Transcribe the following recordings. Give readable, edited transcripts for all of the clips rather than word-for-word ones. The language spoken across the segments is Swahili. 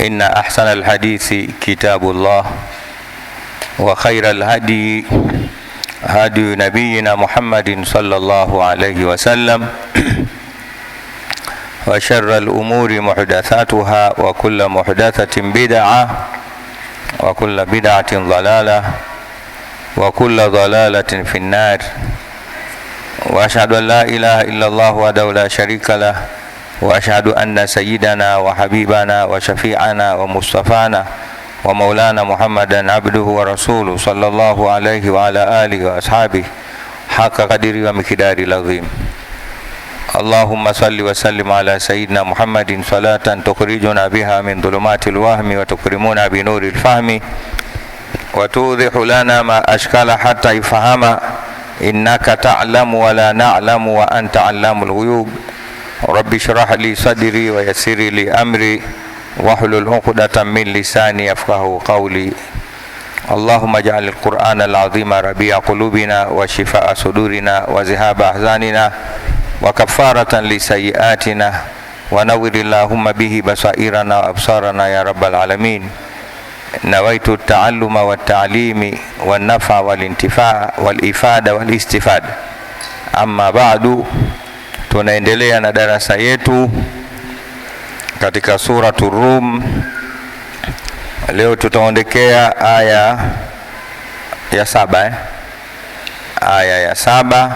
إن أحسن الحديث كتاب الله وخير الهدي هدي نبينا محمد صلى الله عليه وسلم وشر الأمور محدثاتها وكل محدثة بدعة وكل بدعة ضلالة وكل ضلالة في النار وأشهد أن لا إله إلا الله وحده لا شريك له وأشهد أن سيدنا وحبيبنا وشفيعنا ومصطفانا ومولانا محمدا عبده ورسوله صلى الله عليه وعلى آله وأصحابه حق قدره ومقداره العظيم. اللهم صل وسلم على سيدنا محمد صلاة تخرجنا بها من ظلمات الوهم وتكرمنا بنور الفهم وتوضح لنا ما أشكال حتى يفهم إنك تعلم ولا نعلم وأنت علام الغيوب. رب اشرح لي صدري ويسر لي أمري واحلل عقدة من لساني يفقهوا قولي. اللهم اجعل القرآن العظيم ربيع قلوبنا وشفاء صدورنا وذهاب أحزاننا وكفارة لسيئاتنا ونور اللهم به بصائرنا وأبصارنا يا رب العالمين. نويت التعلم والتعليم والنفع والانتفاع والإفادة والاستفادة. أما بعد, tunaendelea na darasa yetu katika suratul Rum. Leo tutaondekea aya ya 7 aya ya 7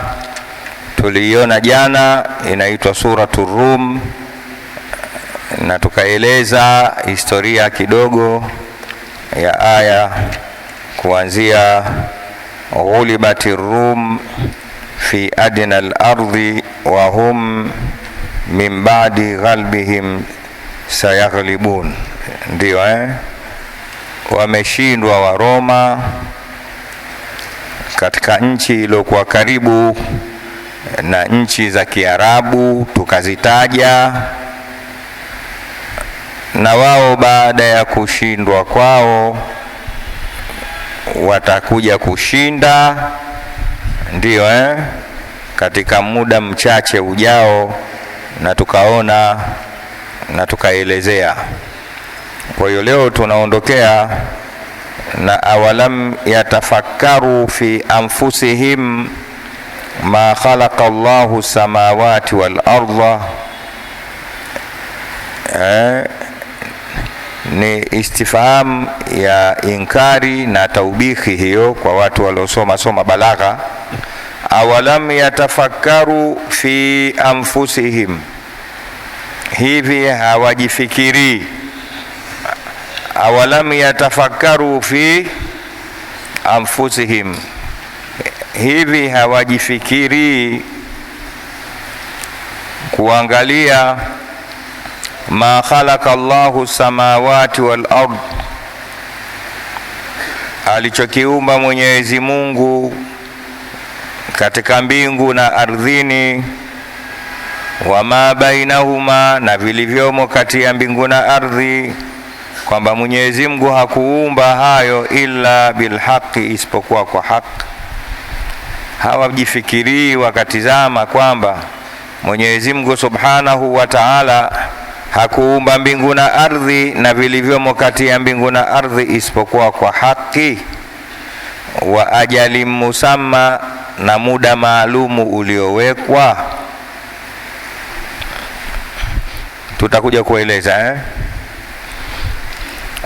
tuliiona jana, inaitwa suratul Rum, na tukaeleza historia kidogo ya aya kuanzia ghulibatir Rum fi adna al-ardi wa hum min ba'di ghalbihim sayaghlibun. Ndio wameshindwa wa Roma katika nchi iliyokuwa karibu na nchi za Kiarabu tukazitaja, na wao baada ya kushindwa kwao watakuja kushinda. Ndio katika muda mchache ujao, na tukaona na tukaelezea. Kwa hiyo leo tunaondokea na awalam yatafakkaru fi anfusihim ma khalaqa Allahu samawati wal arda. Ni istifham ya inkari na taubihi hiyo kwa watu waliosoma balagha. Awalam yatafakkaru fi anfusihim, hivi hawajifikiri. Awalam yatafakkaru fi anfusihim, hivi hawajifikiri kuangalia ma khalaqa Allahu samawati wal ard, alichokiumba Mwenyezi Mungu katika mbingu na ardhini, wama bainahuma, na vilivyomo kati ya mbingu na ardhi, kwamba Mwenyezi Mungu hakuumba hayo illa bilhaqi, isipokuwa kwa haki. Hawajifikiri wakatizama kwamba Mwenyezi Mungu Subhanahu wa Ta'ala hakuumba mbingu na ardhi na vilivyomo kati ya mbingu na ardhi isipokuwa kwa haki, wa ajali musamma, na muda maalumu uliowekwa. Tutakuja kueleza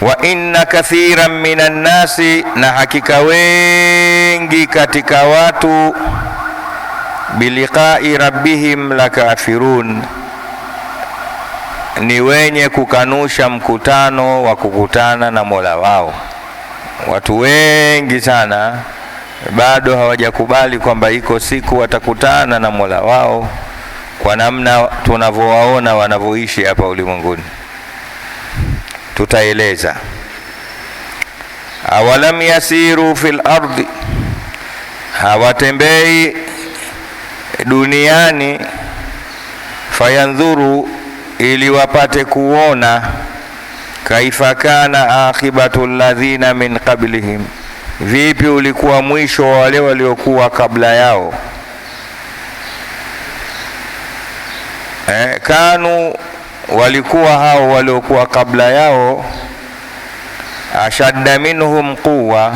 wa inna kathiran minan nasi, na hakika wengi katika watu, biliqa'i rabbihim lakafirun, ni wenye kukanusha mkutano wa kukutana na Mola wao. Watu wengi sana bado hawajakubali kwamba iko siku watakutana na Mola wao, kwa namna tunavyowaona wanavyoishi hapa ulimwenguni. Tutaeleza. Awalam yasiru fil ardi, hawatembei duniani, fayanzuru, ili wapate kuona, kaifa kana akhibatu alladhina min qablihim, vipi ulikuwa mwisho wa wale waliokuwa kabla yao. Kanu walikuwa hao waliokuwa kabla yao, ashadda minhum quwwa,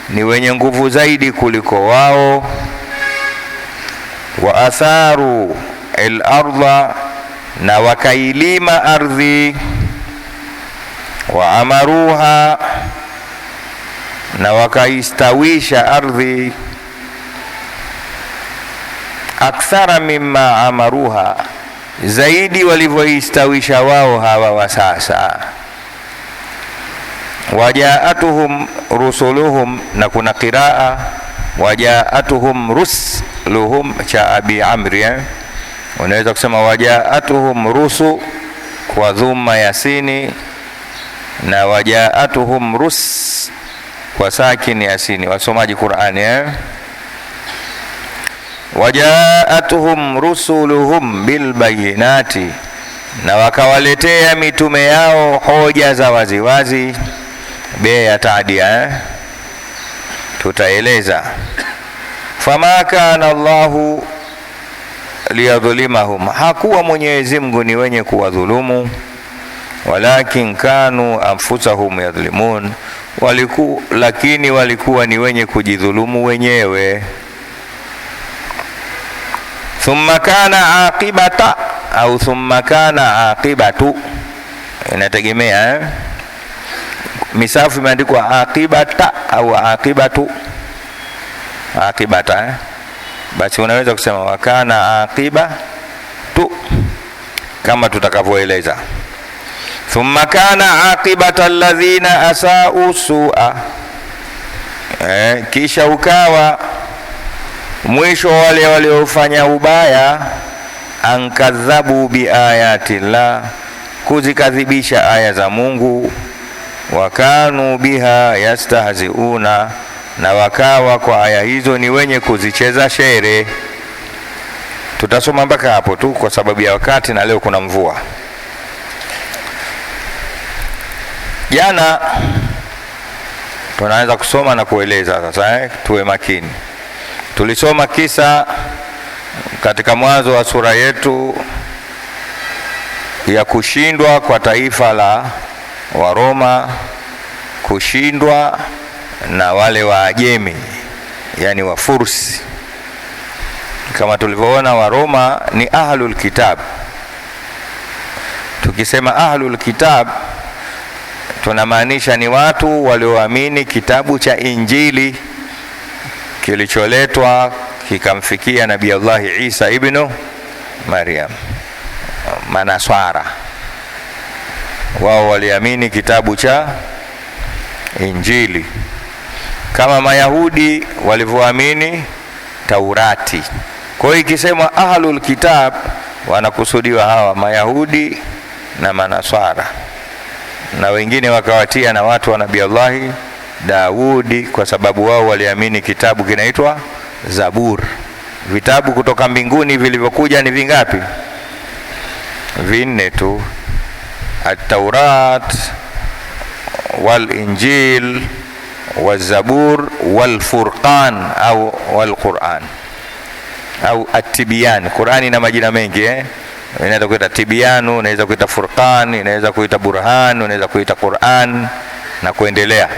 ni wenye nguvu zaidi kuliko wao, wa atharu al-ardha, na wakailima ardhi, wa amaruha, na wakaistawisha ardhi, akthara mimma amaruha, zaidi walivyoistawisha wao hawa wa sasa. Wajaatuhum rusuluhum, na kuna qiraa wajaatuhum rusuluhum cha Abi Amri, unaweza kusema wajaatuhum rusu kwa dhumma yasini, na wajaatuhum rus kwa sakini yasini, wasomaji Qur'ani. Wajaatuhum rusuluhum bilbayinati, na wakawaletea mitume yao hoja za waziwazi. Be ya taadia, tutaeleza. Fama kana Allahu liyadhulimahum, hakuwa Mwenyezi Mungu ni wenye kuwadhulumu, walakin kanu anfusahum yadhlimun, lakini walikuwa ni wenye kujidhulumu wenyewe. Thumma kana aqibata au thumma kana aqibatu, inategemea misafu imeandikwa aqibata au aqibatu, aqibata basi unaweza kusema wakana aqibatu kama tutakavyoeleza. Thumma kana aqibata alladhina asau su'a, kisha ukawa mwisho wale waliofanya ubaya, ankadhabu biayati llah, kuzikadhibisha aya za Mungu, wakanu biha yastahziuna, na wakawa kwa aya hizo ni wenye kuzicheza shere. Tutasoma mpaka hapo tu kwa sababu ya wakati, na leo kuna mvua. Jana tunaanza kusoma na kueleza sasa, tuwe makini. Tulisoma kisa katika mwanzo wa sura yetu ya kushindwa kwa taifa la Waroma, kushindwa na wale Waajemi, yani Wafursi. Kama tulivyoona, Waroma ni ahlul kitab. Tukisema ahlul kitab tunamaanisha ni watu walioamini kitabu cha Injili kilicholetwa kikamfikia Nabii Allah Isa ibn Maryam. Manaswara wao waliamini kitabu cha Injili, kama Mayahudi walivyoamini Taurati. Kwa hiyo ikisemwa ahlul kitab, wanakusudiwa hawa Mayahudi na Manaswara, na wengine wakawatia na watu wa Nabii Allah Daudi, kwa sababu wao waliamini kitabu kinaitwa Zabur. Vitabu kutoka mbinguni vilivyokuja ni vingapi? 4 tu, At-Taurat wal Injil wal Zabur wal Furqan au wal Quran au At-Tibyan. Qurani na majina mengi inaweza kuita Tibyanu, inaweza kuita Furqan, inaweza kuita Burhan, inaweza kuita Quran na kuendelea.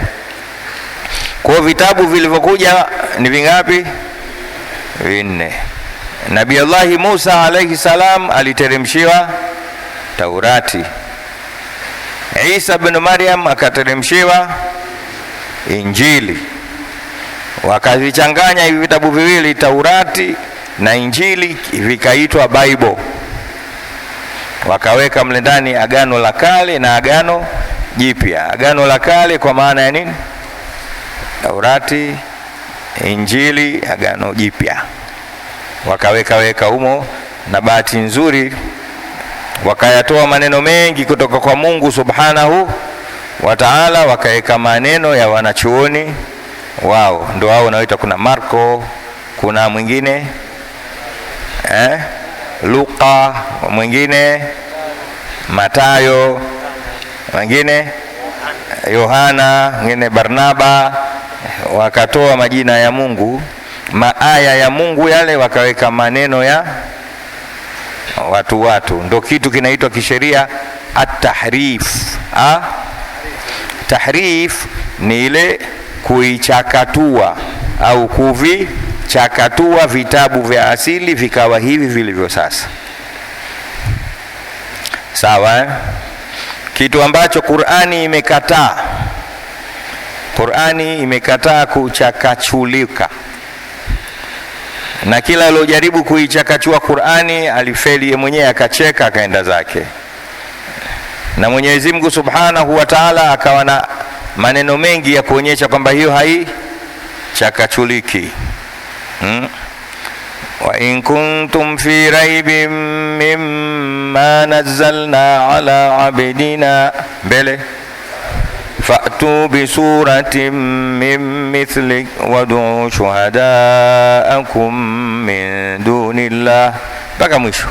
Kwa vitabu vilivyokuja ni vingapi? 4. Nabii Allah Musa alayhi salam aliteremshiwa Taurati. Isa ibn Maryam akateremshiwa Injili. Wakavichanganya hivi vitabu viwili, Taurati na Injili, vikaitwa Bible. Wakaweka mle ndani Agano la Kale na Agano Jipya. Agano la Kale kwa maana ya nini? Taurati, Injili, Agano Jipya. Wakaweka humo, na bahati nzuri wakayatoa maneno mengi kutoka kwa Mungu Subhanahu wa Ta'ala, wakaweka maneno ya wanachuoni wao. Ndio hao wanaoita, kuna Marko, kuna mwingine Luka, mwingine Matayo, mwingine Yohana, mwingine Barnaba. Wakatoa majina ya Mungu, maaya ya Mungu yale, wakaweka maneno watu ndo kitu kinaitwa kisheria at-tahrif. Tahrif ni ile kuichakatua au kuvichakatua vitabu vya asili vikawa hivi vilivyo sasa. Sawa, kitu ambacho Qur'ani imekataa. Qur'ani imekataa kuchakachulika, na kila aliyojaribu kuichakachua Qur'ani alifeli yeye mwenyewe, akacheka akaenda zake. Na Mwenyezi Mungu Subhanahu wa Ta'ala akawa na maneno mengi ya kuonyesha kwamba hiyo haichakachuliki. Wa in kuntum fi raibin mimma nazzalna ala abdina, mbele, fa'tu bi suratin min mithlik wad'u shuhadaakum min dunillah, mpaka mwisho.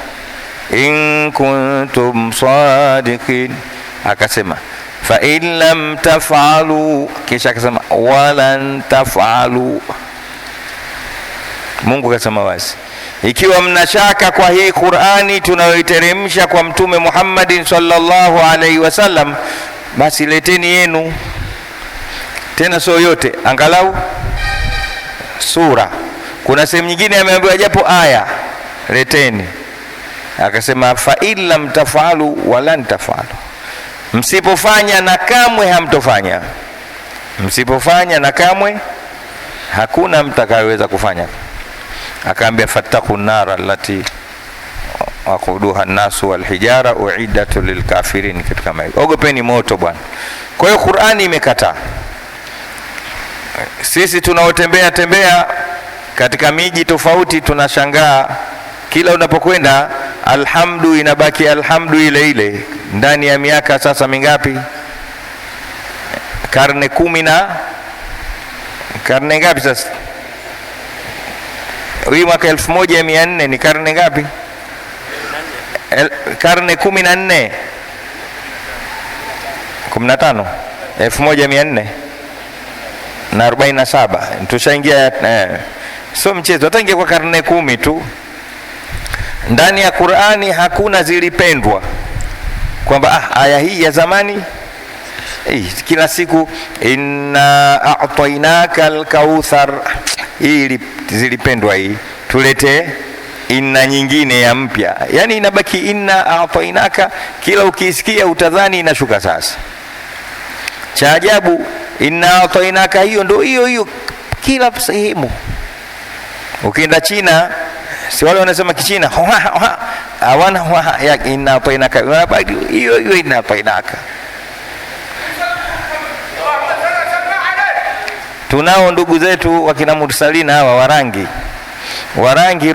In kuntum sadiqin, akasema fa in lam taf'alu, kisha akasema walan taf'alu. Mungu akasema wazi, ikiwa mnashaka kwa hii Qur'ani tunayoiteremsha kwa Mtume Muhammad sallallahu alaihi wasallam, basi leteni yenu, tena sio yote, angalau sura. Kuna sehemu nyingine ameambiwa japo aya leteni, akasema fa in lam taf'alu walan taf'alu, msipofanya na kamwe hamtofanya. Msipofanya na kamwe hakuna mtakayeweza kufanya. Akaambia fattaqun nara allati waquduha an-nasu wal hijara uiddat lil kafirin, kitu kama hiyo. Ogopeni moto bwana. Kwa hiyo Qur'ani imekataa. Sisi tunaotembea katika miji tofauti tunashangaa, kila unapokwenda alhamdu inabaki alhamdu ile ile. Ndani ya miaka sasa mingapi? Karne 10 na karne ngapi sasa? Hii mwaka 1400 ni karne ngapi? Karne 14 15 1447 tushaingia. So mchezo, hata ingia kwa karne 10 tu. Ndani ya Qur'ani hakuna zilipendwa kwamba aya hii ya zamani kila siku inna a'tainaka al-kauthar, hii zilipendwa, hii tulete inna nyingine ya mpya. Yani inabaki inna a'tainaka, kila ukisikia utadhani inashuka sasa. Cha ajabu, inna a'tainaka hiyo ndio hiyo kila sehemu. Ukienda China, si wale wanasema Kichina hawana ya inna a'tainaka, hiyo inna a'tainaka. Tunao ndugu zetu wakina Mursalina hawa Warangi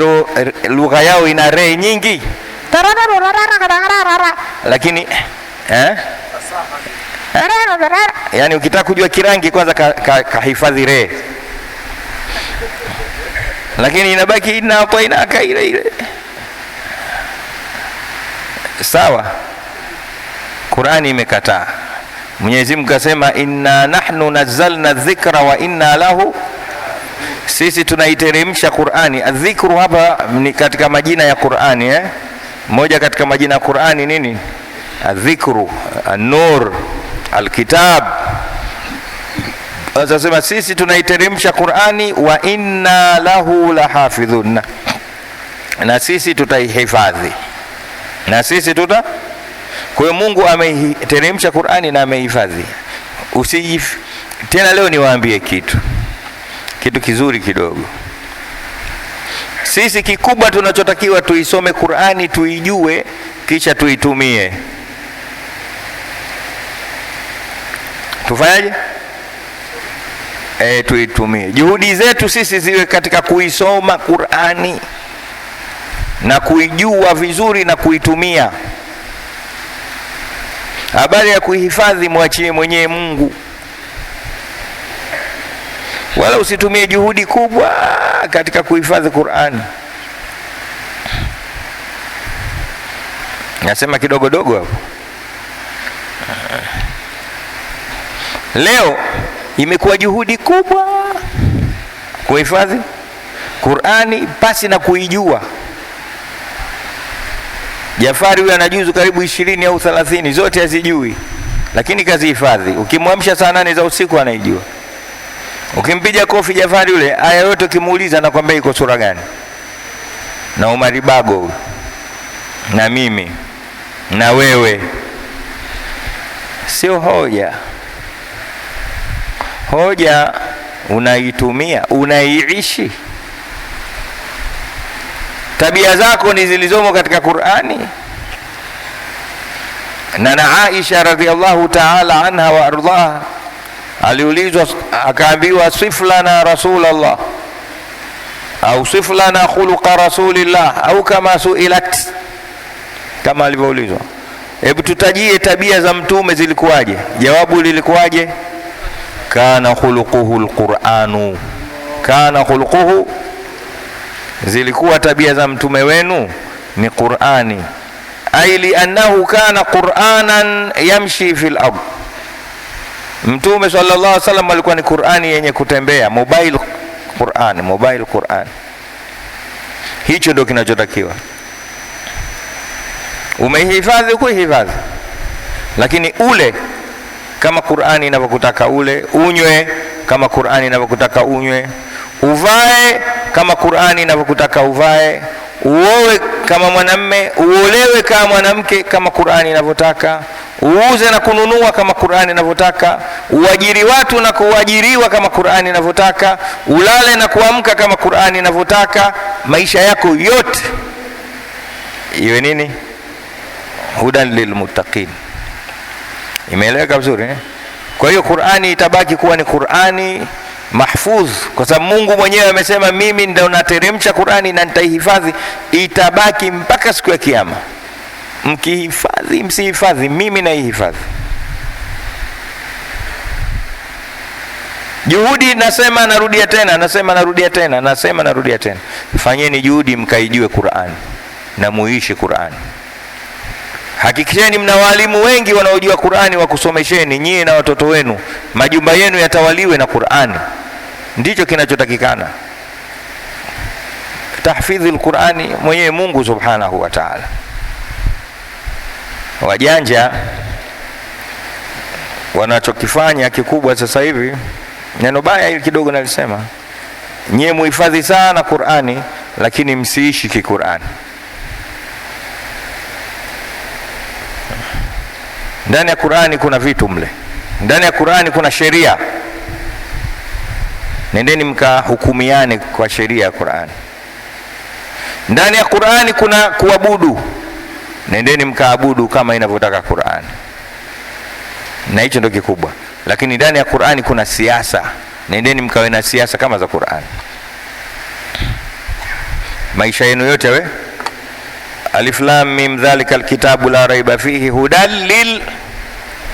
lugha yao ina re nyingi, lakini yani ukitaka kujua Kirangi kwanza kahifadhi re, lakini inabaki inapoinaka ile. Sawa, Qur'ani imekataa. Mwenyezi Mungu akasema inna nahnu nazzalna dhikra wa inna lahu, sisi tunaiteremsha Qur'ani. Adhikru hapa ni katika majina ya Qur'ani. Moja katika majina ya Qur'ani nini? Adhikru, an-nur, al-kitab. Anasema sisi tunaiteremsha Qur'ani wa inna lahu lahafidhun, na sisi tutaihifadhi, na sisi Kwa hiyo Mungu ameiteremsha Qur'ani na amehifadhi. Tena leo niwaambie kitu kizuri kidogo. Sisi kikubwa tunachotakiwa tuisome Qur'ani, tuijue, kisha tuitumie. Tufanyaje? Tuitumie. Juhudi zetu sisi ziwe katika kuisoma Qur'ani na kuijua vizuri na kuitumia. Habari ya kuhifadhi mwachie mwenyewe Mungu, wala usitumie juhudi kubwa katika kuhifadhi Qur'ani. Nasema kidogo dogo hapo. Leo imekuwa juhudi kubwa kuhifadhi Qur'ani pasi na kuijua. Jafari huyu ana juzu karibu 20 au 30, zote hazijui, lakini kazihifadhi. Ukimwamsha saa 8 za usiku anaijua. Ukimpiga kofi Jafari yule, aya yote ukimuuliza anakuambia iko sura gani. Na Umari Bago na mimi na wewe, sio hoja. Hoja unaitumia, unaiishi. Tabia zako ni zilizomo katika Qur'ani. Na Aisha radhiallahu ta'ala anha wa ardhaha aliulizwa, akaambiwa sif lana Rasulullah au sif lana khuluqa Rasulillah au kama suilat, kama alivyoulizwa, hebu tutajie tabia za mtume zilikuwaje? Jawabu lilikuwaje? Kana khuluquhu alquranu, kana khuluquhu, zilikuwa tabia za mtume wenu ni Qur'ani. Ay li annahu kana Qur'anan yamshi fil ard, mtume sallallahu alaihi wasallam alikuwa ni Qur'ani yenye kutembea, mobile Qur'an, mobile Qur'an. Hicho ndio kinachotakiwa. Umehifadhi kuhifadhi, lakini ule kama Qur'ani inavyokutaka ule, unywe kama Qur'ani inavyokutaka unywe, uvae kama Qur'ani inavyokutaka uvae, uoe kama mwanamme, uolewe kama mwanamke kama Qur'ani inavyotaka, uuze na kununua kama Qur'ani inavyotaka, uajiri watu na kuajiriwa kama Qur'ani inavyotaka, ulale na kuamka kama Qur'ani inavyotaka. Maisha yako yote iwe nini? Hudan lilmuttaqin. Imeeleweka vizuri eh? Kwa hiyo Qur'ani itabaki kuwa ni Qur'ani mahfuz, kwa sababu Mungu mwenyewe amesema mimi ndio nateremsha Qur'ani na nitaihifadhi, itabaki mpaka siku ya kiyama. Mkihifadhi msihifadhi, mimi naihifadhi. Juhudi, nasema narudia tena, nasema narudia tena, nasema narudia tena, fanyeni juhudi mkaijue Qur'ani na muishi Qur'ani. Hakikisheni mna walimu wengi wanaojua Qur'ani wakusomesheni nyie na watoto wenu, majumba yenu yatawaliwe na Qur'ani. Ndicho kinachotakikana, tahfidhi al-Qur'ani mwenyewe Mungu subhanahu wa ta'ala. Wajanja wanachokifanya kikubwa sasa hivi, neno baya hili kidogo nalisema, nyie muhifadhi sana Qur'ani lakini msiishi ki-Qur'ani. Ndani ya Qur'ani kuna vitu mle, ndani ya Qur'ani kuna sheria. Nendeni mkahukumiane kwa sheria ya Qur'ani. Ndani ya Qur'ani kuna kuabudu, nendeni mkaabudu kama inavyotaka Qur'ani, na hicho ndio kikubwa. Lakini ndani ya Qur'ani kuna siasa, nendeni mkawe na siasa kama za Qur'ani. Maisha yenu yote we Alif Lam Mim dhalikal kitabu la raiba fihi hudan lil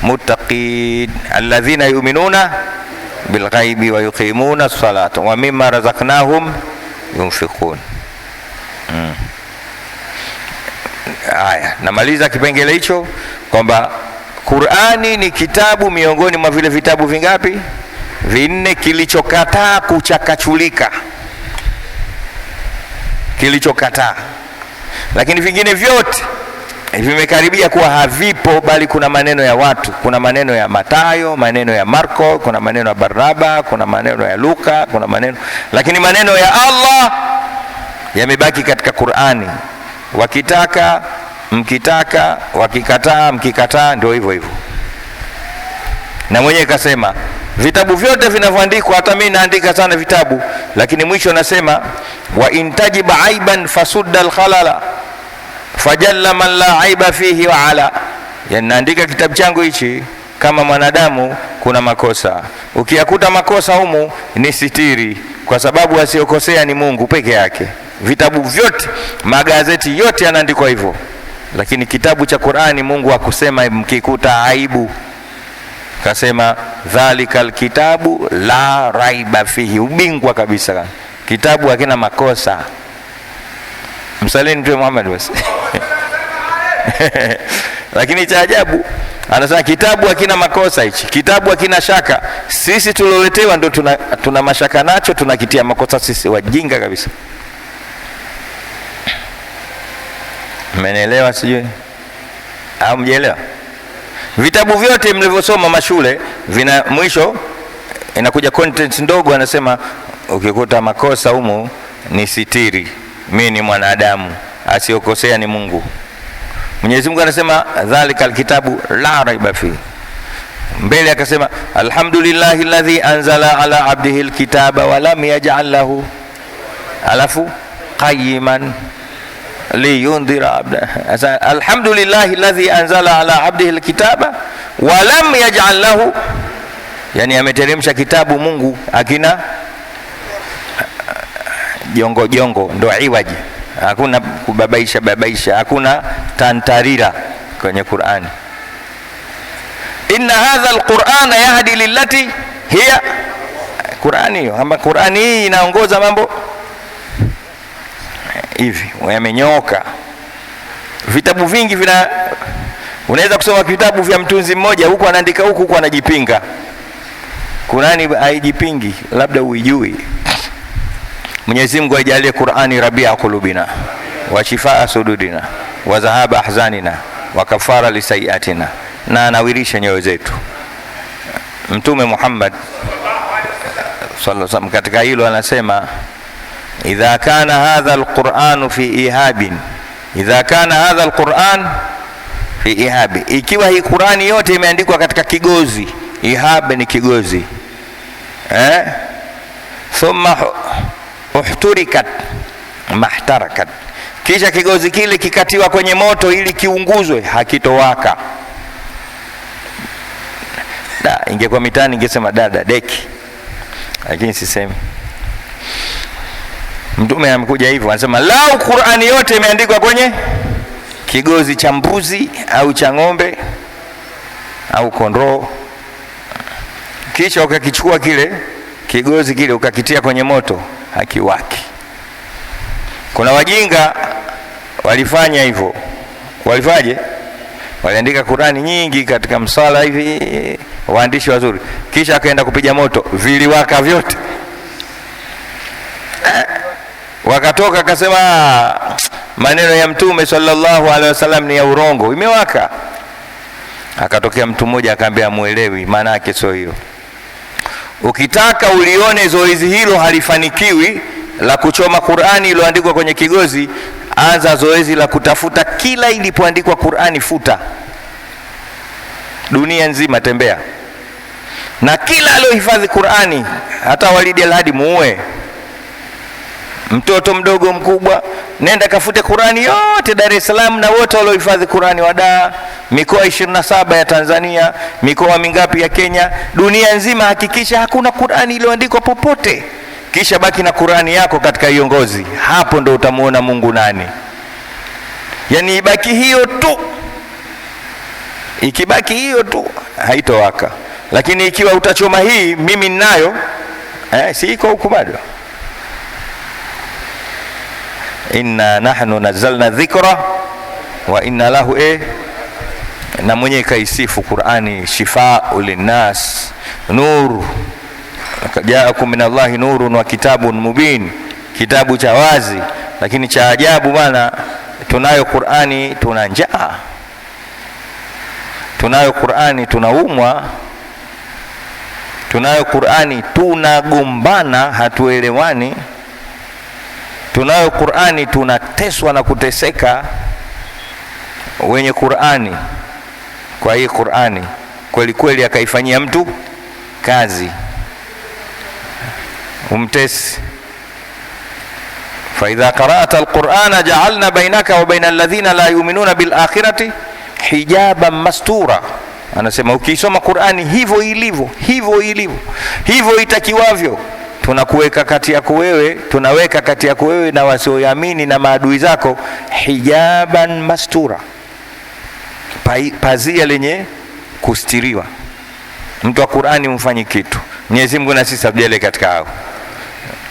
muttaqin alladhina yu'minuna bil ghaibi wa yuqimuna as-salata wa mimma razaqnahum yunfiqun. Aya, namaliza kipengele hicho kwamba Qur'ani ni kitabu miongoni mwa vile vitabu vingapi? 4, kilichokataa kuchakachulika, kilichokataa. Lakini vingine vyote vimekaribia kuwa havipo, bali kuna maneno ya watu. Kuna maneno ya Mathayo, maneno ya Marko, kuna maneno ya Barnaba, kuna maneno ya Luka, kuna maneno, lakini maneno ya Allah yamebaki katika Qur'ani. Wakitaka mkitaka, wakikataa mkikataa, ndio hivyo hivyo. Na mwenyewe kasema vitabu vyote vinavyoandikwa, hata mimi naandika sana vitabu, lakini mwisho nasema wa intajib aiban fasudda al-khalala fajalla man la aiba fihi wa ala. Yani naandika kitabu changu hichi kama mwanadamu, kuna makosa, ukiyakuta makosa humu ni sitiri, kwa sababu asiyokosea ni Mungu peke yake. Vitabu vyote, magazeti yote yanaandikwa hivyo, lakini kitabu cha Qur'ani Mungu hakusema mkikuta aibu, kasema dhalikal kitabu la raiba fihi, ubingwa kabisa, kitabu hakina makosa. Msalini Mtume Muhammad basi. Lakini cha ajabu anasema kitabu hakina makosa, hichi kitabu hakina shaka. Sisi tuloletewa ndo tuna mashaka nacho, tunakitia makosa sisi, wajinga kabisa. Mmenielewa sijui au mjielewa? Vitabu vyote mlivyosoma mashule vina mwisho inakuja content ndogo, anasema ukikuta makosa humu ni sitiri, mimi ni mwanadamu, asiokosea ni Mungu. Mwenyezi Mungu anasema dhalikal kitabu la raiba fi. Mbele akasema alhamdulillahi alladhi anzala ala abdihi alkitaba wa lam yaj'al lahu alafu qayiman liyundhira abda. Alhamdulillahi alladhi anzala ala abdihi alkitaba wa lam yaj'al lahu, yani ameteremsha kitabu Mungu akina jongo jongo, ndo iwaji, hakuna kubabaisha, hakuna tantarira kwenye Qur'ani. Inna hadha alqur'ana yahdi lillati hiya, Qur'ani hiyo, ama Qur'ani hii inaongoza mambo hivi, yamenyooka. Vitabu vingi unaweza kusoma vitabu vya mtunzi mmoja, huku anaandika huku anajipinga. Qur'ani haijipingi, labda uijui. Mwenyezi Mungu ajalie Qur'ani rabia qulubina wa shifaa sududina wa dhahaba ahzanina wa kafara lisayiatina, na anawirisha nyoyo zetu. Mtume Muhammad sallallahu alaihi wasallam katika hilo anasema idha kana hadha alquran fi ihabin, idha kana hadha alquran fi ihabi, ikiwa hii Qur'ani yote imeandikwa katika kigozi, ihab ni kigozi, thumma uhturikat mahtarakat, kisha kigozi kile kikatiwa kwenye moto ili kiunguzwe, hakitowaka. Ingekuwa mitani ingesema dada deki, lakini sisemi. Mtume amekuja hivyo, anasema lau Qur'ani yote imeandikwa kwenye kigozi cha mbuzi au cha ng'ombe au kondoo, kisha ukakichukua kile kigozi kile ukakitia kwenye moto, hakiwaki. Kuna wajinga walifanya hivyo. Walifaje? Waliandika Qur'ani nyingi katika msala hivi, waandishi wazuri, kisha akaenda kupiga moto, viliwaka vyote. Wakatoka akasema maneno ya Mtume sallallahu alaihi wasallam ni ya urongo, imewaka. Akatokea mtu mmoja akaambia muelewi, maana yake sio hiyo. Ukitaka ulione zoezi hilo halifanikiwi la kuchoma Qur'ani iliyoandikwa kwenye kigozi, anza zoezi la kutafuta kila ilipoandikwa Qur'ani, futa dunia nzima, tembea na kila aliyohifadhi Qur'ani, hata Walidi al-Hadi muue, mtoto mdogo mkubwa, nenda kafute Qur'ani yote Dar es Salaam na wote waliohifadhi Qur'ani wadaa, mikoa 27 ya Tanzania, mikoa mingapi ya Kenya, dunia nzima, hakikisha hakuna Qur'ani iliyoandikwa popote, kisha baki na Qur'ani yako katika iongozi. Hapo ndo utamuona Mungu nani. Yani ibaki hiyo tu, ikibaki hiyo tu haitowaka. Lakini ikiwa utachoma hii, mimi ninayo, si iko huko bado. Inna nahnu nazzalna dhikra wa inna lahu na mwenye kaisifu Qur'ani shifaa linnas nur, jaakum minallahi nurun wa kitabun mubin, kitabu cha wazi. Lakini cha ajabu bwana, tunayo Qur'ani tuna njaa, tunayo Qur'ani tunaumwa, tunayo Qur'ani tunagombana, hatuelewani, tunayo Qur'ani tunateswa na kuteseka. Wenye Qur'ani, kwa hii Qur'ani kweli kweli akaifanyia mtu kazi, umtesi. fa idha qara'ta alqur'ana ja'alna bainaka wa baina alladhina la yu'minuna bil akhirati hijaban mastura. Anasema ukisoma Qur'ani hivyo ilivyo, hivyo itakiwavyo, tunakuweka kati yako wewe, tunaweka kati yako wewe na wasioamini na maadui zako hijaban mastura, pazia lenye kustiriwa. Mtu wa Qur'ani mfanyi kitu. Mwenyezi Mungu na sisi abdele katika hao.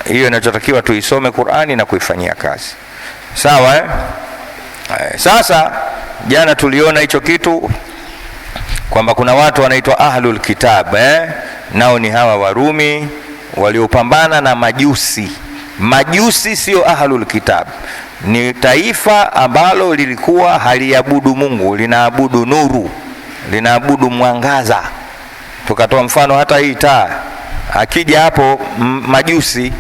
Hiyo inachotakiwa tuisome Qur'ani na kuifanyia kazi. Sawa Sasa jana tuliona hicho kitu kwamba kuna watu wanaitwa ahlul kitab nao ni hawa Warumi waliopambana na Majusi. Majusi sio ahlul kitab. ni taifa ambalo lilikuwa haliabudu Mungu, linaabudu nuru, linaabudu mwangaza. Tukatoa mfano hata hii taa, akija hapo majusi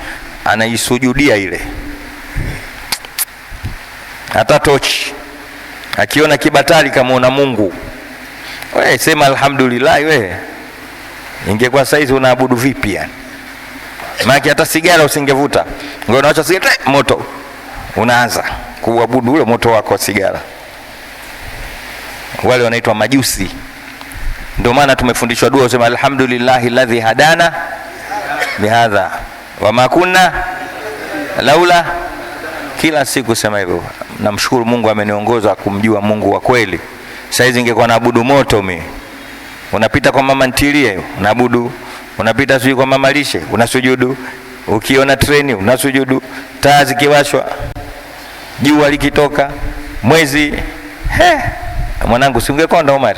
anaisujudia ile. Hata tochi akiona kibatari kama una Mungu, wewe sema alhamdulillah. Wewe ingekuwa saizi unaabudu vipi yani? Maana hata sigara usingevuta, ngoja unaacha sigara moto, unaanza kuabudu ule moto wako wa sigara. Wale wanaitwa majusi. Ndio maana tumefundishwa dua usema alhamdulillahi alladhi hadana bihadha wama kunna laula. Kila siku sema hivyo, namshukuru Mungu ameniongoza kumjua Mungu wa kweli. Saizi ingekuwa naabudu moto mimi. Unapita kwa mama ntilie unaabudu, unapita sijui kwa mama lishe unasujudu, ukiona treni unasujudu, taa zikiwashwa, jua likitoka, mwezi mwanangu si ungekonda Omar?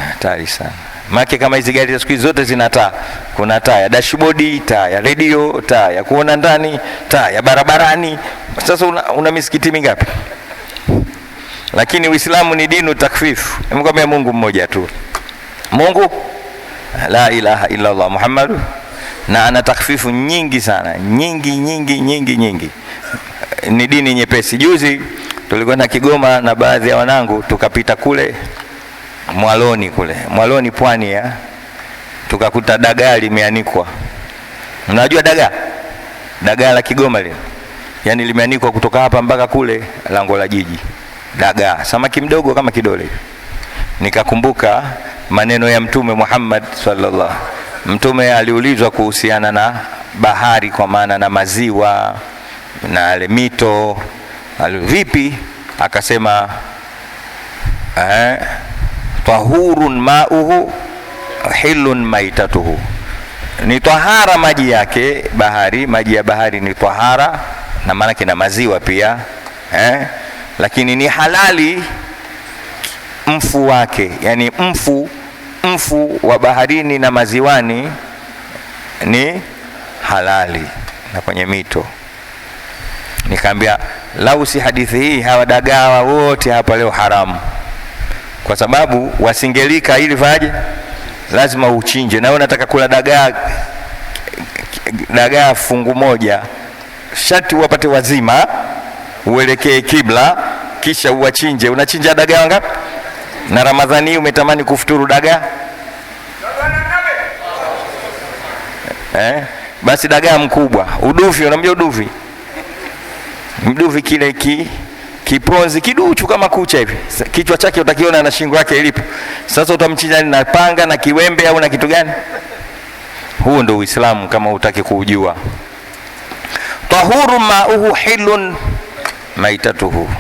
Hatari sana. Maana kama hizi gari za siku zote zina taa. Kuna taa ya dashboard, taa ya radio, taa ya kuona ndani, taa ya barabarani. Sasa una misikiti mingapi? Lakini Uislamu ni dini takfifu. Mkwambia Mungu mmoja tu. Mungu la ilaha illa Allah Muhammadu, na ana takfifu nyingi sana, nyingi. Ni dini nyepesi. Juzi tulikuwa na Kigoma na baadhi ya wanangu, tukapita kule Mwaloni pwani ya, tukakuta dagaa limeanikwa. Unajua dagaa la Kigoma lile, yani limeanikwa kutoka hapa mpaka kule lango la jiji. Dagaa samaki mdogo kama kidole. Nikakumbuka maneno ya Mtume Muhammad sallallahu. Mtume aliulizwa kuhusiana na bahari, kwa maana na maziwa na ile mito, vipi? Akasema tahurun ma'uhu hilun maitatuhu, ni tahara maji yake bahari, maji ya bahari ni tahara, na maana kina maziwa pia lakini ni halali mfu wake, yani mfu wa baharini na maziwani ni halali, na kwenye mito. Nikaambia lau si hadithi hii hawa dagaa wote hapa leo haramu, kwa sababu wasingelika ili vaje, lazima uchinje. Na wewe unataka kula dagaa fungu moja, shati wapate wazima, uelekee kibla, kisha uwachinje. Unachinja dagaa ngapi? Na Ramadhani umetamani kufuturu dagaa? Basi dagaa mkubwa, uduvi. Unamjua uduvi? Mduvi kile kiponzi kiduchu kama kucha hivi, kichwa chake utakiona na shingo yake ilipo. Sasa utamchinja na panga na kiwembe au na kitu gani? Huo ndio Uislamu kama utaki kuujua. Tahuru ma'uhu hilun maitatuhu,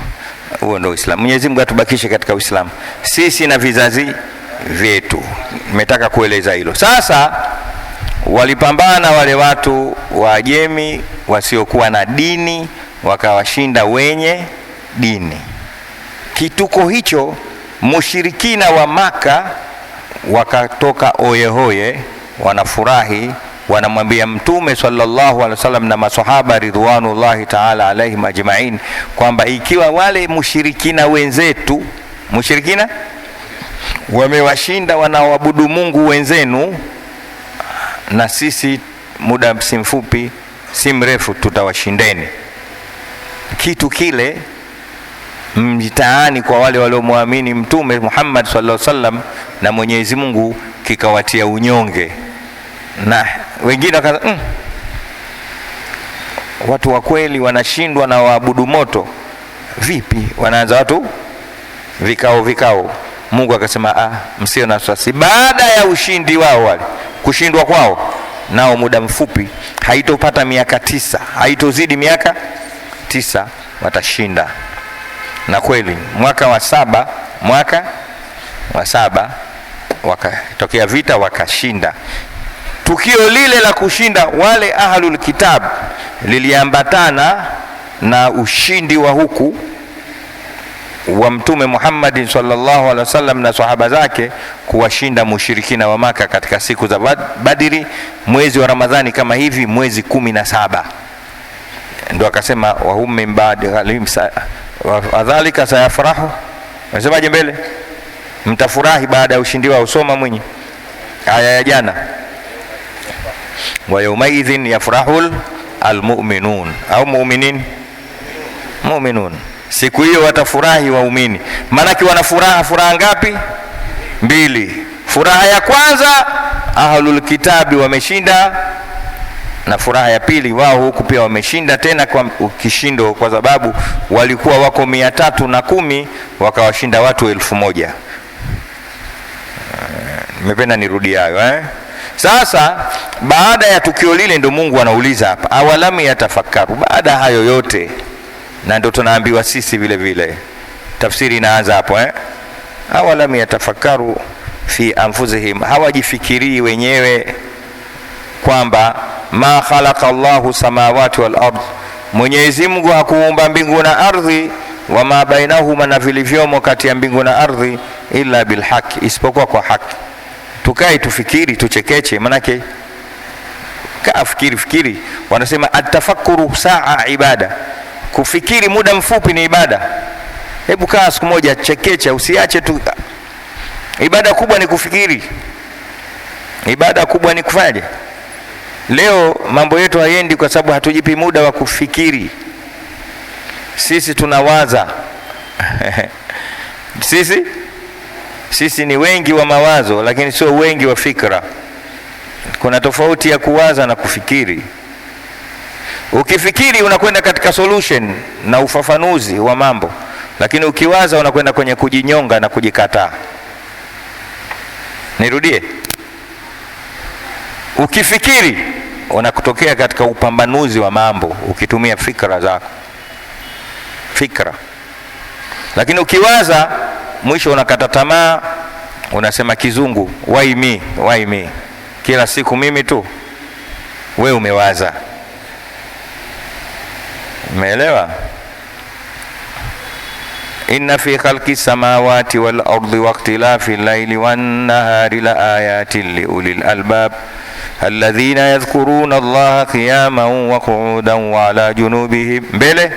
huo ndio Uislamu. Mwenyezi Mungu atubakishe katika Uislamu sisi na vizazi vyetu. Nimetaka kueleza hilo. Sasa walipambana wale watu Waajemi wasiokuwa na dini, wakawashinda wenye dini. Kituko hicho mushirikina wa Maka wakatoka oyehoye, wanafurahi, wanamwambia Mtume sallallahu alaihi wasallam na maswahaba ridwanullahi ta'ala alaihim ajma'in kwamba ikiwa wale mushirikina wenzetu wamewashinda wanaoabudu Mungu wenzenu, na sisi muda mfupi si mrefu tutawashindeni. Kitu kile mtaani kwa wale waliomwamini Mtume Muhammad sallallahu alaihi wasallam na Mwenyezi Mungu kikawatia unyonge, na wengine wakaza watu wa kweli wanashindwa na waabudu moto vipi? Wanaanza watu vikao. Mungu akasema msio na wasiwasi, baada ya ushindi wao, wale kushindwa kwao, nao muda mfupi, haitopata miaka 9, haitozidi miaka 9 watashinda. Na kweli mwaka wa saba wakatokea vita, wakashinda. Tukio lile la kushinda wale ahlul kitab liliambatana na ushindi wa huku wa Mtume Muhammad sallallahu alaihi wasallam na sahaba zake kuwashinda mushirikina wa Maka katika siku za Badri, mwezi wa Ramadhani kama hivi, mwezi 17. Ndio akasema wa hum min ba'di ghalib wadhalika sayafrahu. Unasemaje mbele? Mtafurahi baada ya ushindi wao. Soma mwenye aya ya jana, wa yawmaidhin yafrahul almu'minun au mu'minin, mu'minun. Siku hiyo watafurahi waumini. Maana wana furaha ngapi? Mbili. Furaha ya kwanza ahlul kitabi wameshinda, na furaha ya pili wao huku pia wameshinda tena kwa kishindo, kwa sababu walikuwa wako 310 wakawashinda watu 1000. Nimependa nirudi hayo Sasa baada ya tukio lile ndio Mungu anauliza hapa, awalam yatafakaru. Baada hayo yote, na ndio tunaambiwa sisi vile vile, tafsiri inaanza hapo awalam yatafakaru fi anfusihim, hawajifikirii wenyewe kwamba ma khalaqa Allahu samawati wal ardh, Mwenyezi Mungu hakuumba mbingu na ardhi, wa ma bainahuma, na vilivyomo kati ya mbingu na ardhi, illa bil haqq, isipokuwa kwa haki. Tukae tufikiri tuchekeche, manake fikiri. Wanasema atafakuru saa ibada, kufikiri muda mfupi ni ibada. Hebu kaa siku moja chekecha, usiache tu. Ibada kubwa ni kufikiri, ibada kubwa ni kufanyaje? Leo mambo yetu hayendi kwa sababu hatujipi muda wa kufikiri. Sisi tunawaza sisi ni wengi wa mawazo, lakini sio wengi wa fikra. Kuna tofauti ya kuwaza na kufikiri. Ukifikiri unakwenda katika solution na ufafanuzi wa mambo, lakini ukiwaza unakwenda kwenye kujinyonga na kujikataa. Nirudie, ukifikiri unakutokea katika upambanuzi wa mambo ukitumia fikra zako, lakini ukiwaza mwisho unakata tamaa, unasema kizungu why me, kila siku mimi tu. Wewe umewaza. Umeelewa? inna fi khalqi samawati wal ardi wa ikhtilafi al-layli wan nahari la ayatin li ulil albab alladhina yadhkuruna Allaha qiyaman wa qu'udan wa ala junubihim, mbele,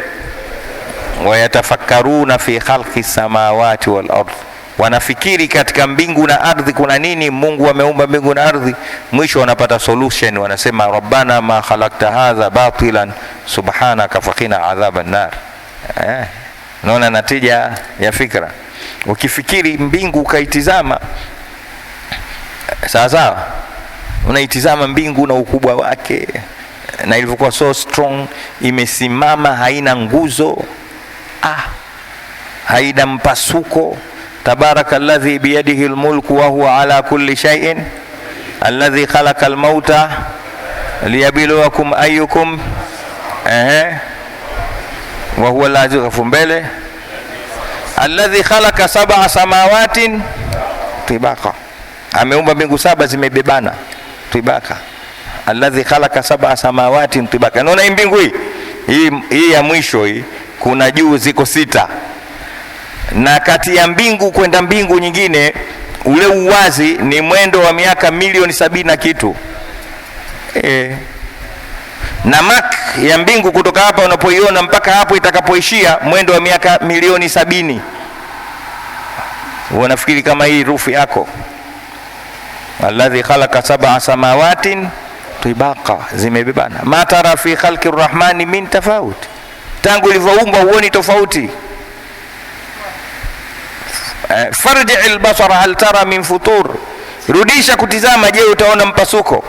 wa yatafakkaruna fi khalqi samawati wal ardi, wanafikiri katika mbingu na ardhi kuna nini. Mungu ameumba mbingu na ardhi. Mwisho wanapata solution, wanasema rabbana ma khalaqta hadha batilan subhanaka faqina adhaban nar. Naona natija ya fikra. Ukifikiri mbingu ukaitizama sawa, unaitizama mbingu na ukubwa wake na ilivyokuwa so strong, imesimama, haina nguzo, haina mpasuko. Tabarakalladhi biyadihi almulku wa huwa ala kulli shay'in alladhi khalaqa almauta liyabluwakum ayyukum wa huwa al-azizu, mbele, alladhi khalaqa sab'a samawatin tibaqa, ameumba mbingu 7 zimebebana tibaqa, alladhi khalaqa sab'a samawatin tibaqa. Naona mbingu hii ya mwisho hii, kuna juu ziko 6, na kati ya mbingu kwenda mbingu nyingine ule uwazi ni mwendo wa miaka milioni 70 na kitu. Na mark ya mbingu kutoka hapa unapoiona mpaka hapo itakapoishia mwendo wa miaka milioni 70. Unafikiri kama hii rufu yako, alladhi khalaqa sab'a samawatin tibaqa, zimebebana. Ma tara fi khalqi arrahmani min tafawut, tangu ilivyoumba huoni tofauti. Farji albasara hal tara min futur, rudisha kutizama, je utaona mpasuko.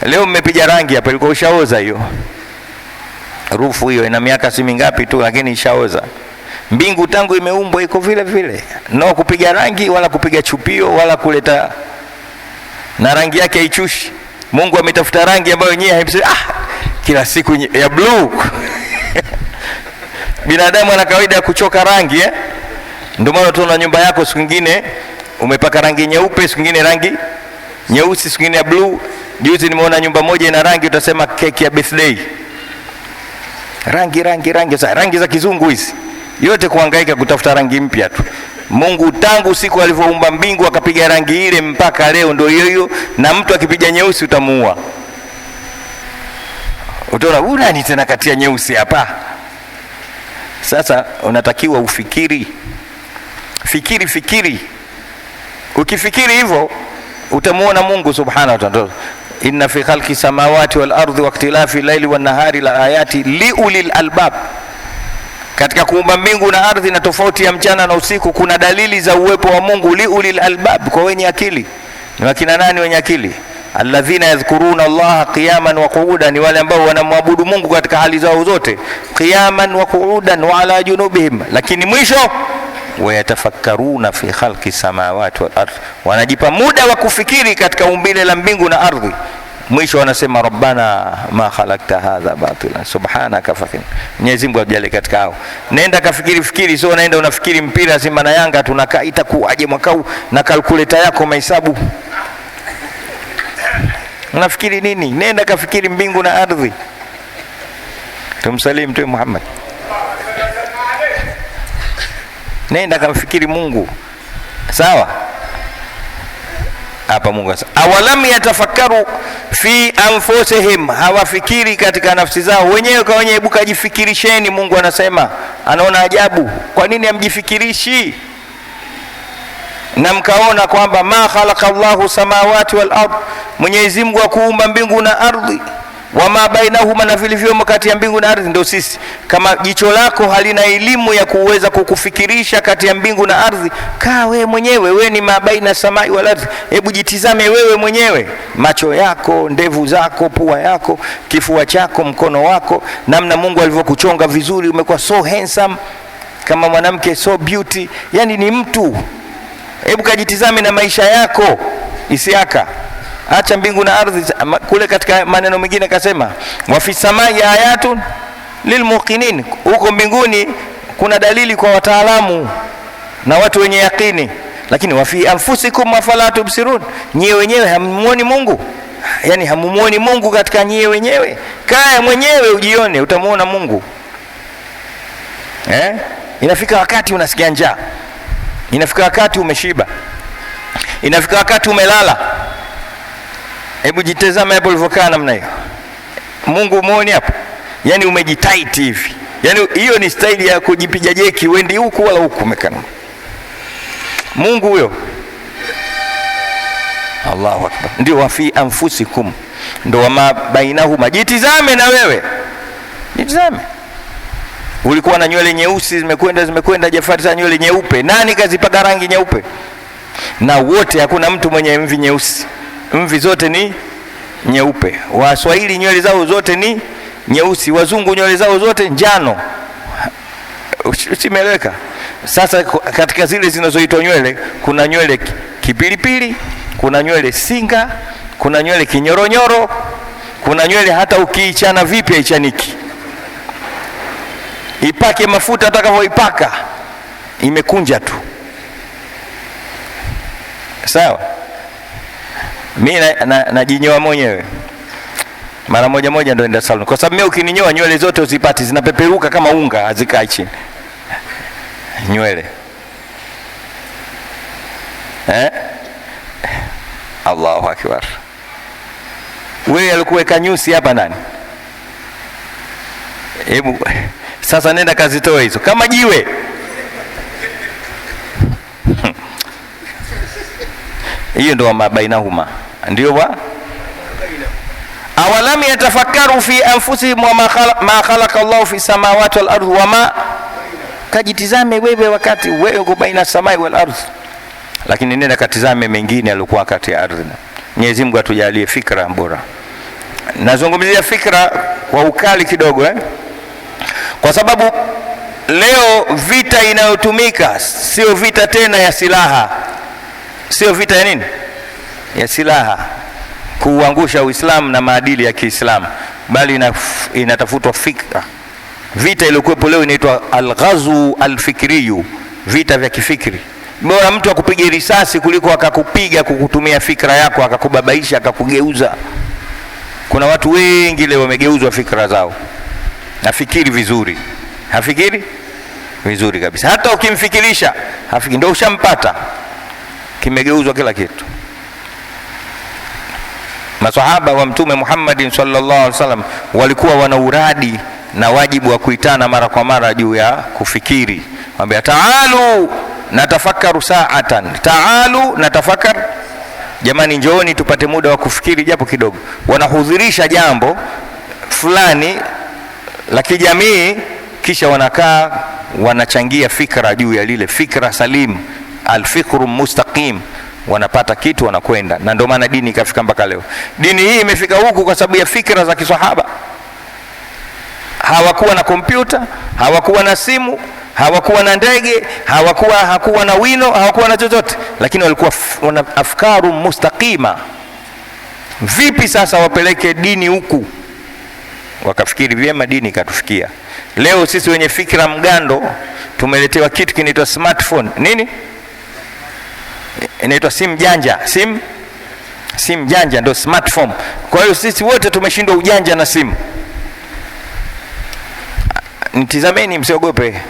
Leo mmepiga rangi hapa, ilikuwa ushaoza hiyo rufu. Hiyo ina miaka si mingapi tu, lakini ishaoza. Mbingu tangu imeumbwa iko vile vile, no kupiga rangi wala kupiga chupio wala kuleta, na rangi yake haichushi. Mungu ametafuta rangi ambayo yenyewe haimsi kila siku ya blue. Binadamu ana kawaida ya kuchoka rangi Ndio maana tunaona nyumba yako siku nyingine umepaka rangi nyeupe, siku nyingine rangi nyeusi, siku nyingine ya blue. Juzi nimeona nyumba moja ina rangi utasema keki ya birthday. Rangi za kizungu hizi. Yote kuhangaika kutafuta rangi mpya tu. Mungu tangu siku alivyoumba mbingu akapiga rangi ile mpaka leo ndio hiyo, na mtu akipiga nyeusi utamuua. utaona unani tena kati ya nyeusi hapa. Sasa unatakiwa ufikiri, fikiri. Ukifikiri hivyo utamuona Mungu subhanahu wa ta'ala. Inna fi khalqi samawati wal ardi wa ikhtilafi layli wan nahari la ayati liulil albab, katika kuumba mbingu na ardhi na tofauti ya mchana na usiku kuna dalili za uwepo wa Mungu. Liulil albab, kwa wenye akili. Ni wakina nani wenye akili? Alladhina yadhkuruna Allaha qiyaman wa qu'udan, ni wale ambao wanamwabudu Mungu katika hali zao zote, qiyaman wa qu'udan wa ala junubihim. Lakini mwisho wayatafakkaruna fi khalqi samawati wal ardh, wanajipa muda wa kufikiri katika umbile la mbingu na ardhi. Mwisho wanasema rabbana ma khalaqta hadha batila subhanaka fakin. Mwenyezi Mungu ajalie katika hao. Nenda kafikiri, sio naenda unafikiri mpira Simba na Yanga tunakaa itakuwaje mwaka huu na calculator yako mahesabu. Unafikiri nini? Nenda kafikiri mbingu na ardhi. Tumsalim Mtume Muhammad. Nenda kamfikiri Mungu. Sawa? Hapa Mungu sasa, awalam yatafakkaru fi anfusihim, hawafikiri katika nafsi zao wenyewe kwa wenyewe. Hebu kajifikirisheni, Mungu anasema. Anaona ajabu, kwa nini hamjifikirishi? Na mkaona kwamba ma khalaqa Allahu samawati wal ard, Mwenyezi Mungu akuumba mbingu na ardhi, wama bainahuma, na vilivyomo kati ya mbingu na ardhi. Ndio sisi, kama jicho lako halina elimu ya kuweza kukufikirisha kati ya mbingu na ardhi, kaa wewe mwenyewe. Wewe ni mabaina samai wal ardhi, hebu jitizame wewe mwenyewe, macho yako, ndevu zako, pua yako, kifua chako, mkono wako, namna Mungu alivyokuchonga vizuri, umekuwa so handsome kama mwanamke, so beauty, yani ni mtu. Hebu kajitizame na maisha yako isiaka, acha mbingu na ardhi. Kule katika maneno mengine akasema wa fi samai ayatun lilmuqinin, huko mbinguni kuna dalili kwa wataalamu na watu wenye yakini. Lakini wa fi anfusikum afala tubsirun, nyie wenyewe hamuoni Mungu. Yani hamumuoni Mungu katika nyie wenyewe. Kaa mwenyewe ujione, utamuona Mungu. Inafika wakati unasikia njaa, inafika wakati umeshiba, inafika wakati umelala. Hebu jitazame hapo ulivyokaa namna hiyo. Mungu muone hapo? Yani umejitight hivi. Yani hiyo ni staili ya kujipiga jeki, wendi huku wala huku umekana. Mungu huyo. Allahu akbar. Ndio wa fi anfusikum, ndio wama bainahuma. Jitizame na wewe. Jitizame. Ulikuwa na nywele nyeusi zimekwenda Jafari za nywele nyeupe. Nani kazipaka rangi nyeupe? Na wote hakuna mtu mwenye mvi nyeusi. Mvi zote ni nyeupe. Waswahili nywele zao zote ni nyeusi, wazungu nywele zao zote njano. Usimeleweka. Sasa katika zile zinazoitwa nywele, kuna nywele kipilipili, kuna nywele singa, kuna nywele kinyoronyoro, kuna nywele hata ukiichana vipi haichaniki. Ipake mafuta atakavyoipaka imekunja tu. Sawa? Mimi najinyoa mwenyewe mara moja ndio naenda salon, kwa sababu mimi ukininyoa nywele zote uzipati, zinapeperuka kama unga, hazikai chini nywele. Allahu akbar. Wewe alikuweka nyusi hapa nani? Hebu sasa nenda kazitoe hizo kama jiwe. Hiyo ndio mabainahuma, ndio wa awalam yatafakkaru fi anfusihim wa ma khalaqa Allahu fi samawati wal ardi wama. Kajitizame wewe wakati wewe uko baina samai wal ardhi. Lakini nenda katizame mengine alikuwa kati ya ardhi. Mwenyezi Mungu atujalie fikra bora. Nazungumzia fikra kwa ukali kidogo kwa sababu leo vita inayotumika sio vita tena ya silaha. Sio vita ya nini? Ya silaha kuangusha Uislamu na maadili ya Kiislamu, bali inatafutwa fikra. Vita iliyokuwepo leo inaitwa al-ghazwu al-fikriyu, vita vya kifikri. Bora mtu akupige risasi kuliko akakupiga kukutumia fikra yako, akakubabaisha, akakugeuza. Kuna watu wengi leo wamegeuzwa fikra zao. Nafikiri vizuri, hafikiri vizuri kabisa. Hata ukimfikirisha hafikiri, ndio ushampata. Kimegeuzwa kila kitu. Maswahaba wa Mtume Muhammad sallallahu alaihi wasallam walikuwa wana uradi na wajibu wa kuitana mara kwa mara juu ya kufikiri. Mwambia taalu natafakaru sa'atan, taalu natafakar, jamani njooni tupate muda wa kufikiri japo kidogo. Wanahudhurisha jambo fulani la kijamii, kisha wanakaa wanachangia fikra juu ya lile, fikra salim, alfikru mustaqim, wanapata kitu wanakwenda. Na ndio maana dini ikafika mpaka leo. Dini hii imefika huku kwa sababu ya fikra za kiswahaba. Hawakuwa na kompyuta, hawakuwa na simu, hawakuwa na ndege, hawakuwa na wino, hawakuwa na chochote, lakini walikuwa wana afkaru mustaqima. Vipi sasa wapeleke dini huku? Wakafikiri vyema, dini ikatufikia. Leo sisi wenye fikra mgando tumeletewa kitu kinaitwa smartphone. Nini? Inaitwa simu janja. Simu janja ndio smartphone. Kwa hiyo sisi wote tumeshindwa ujanja na simu. Nitizameni, msiogope.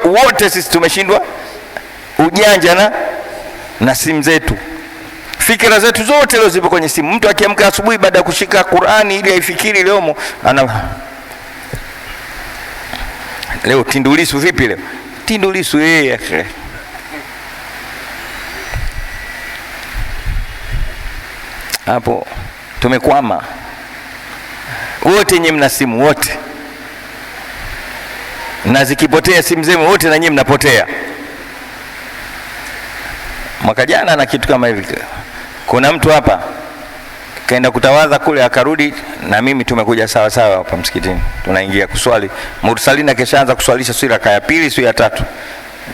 Wote sisi tumeshindwa ujanja na simu zetu. Fikra zetu zote leo zipo kwenye simu. Mtu akiamka asubuhi baada ya kushika Qur'ani ili aifikiri leomo, leo Tindulisu vipi leo? Tindulisu yeye hapo tumekwama. Wote nyinyi mna simu wote, na zikipotea simu zenu wote na nyinyi mnapotea. Mwaka jana na kitu kama hivi, kuna mtu hapa kaenda kutawadha kule akarudi, na mimi tumekuja sawa sawa hapa msikitini, tunaingia kuswali. Mursalina keshaanza kuswalisha sura ya pili, sura ya tatu,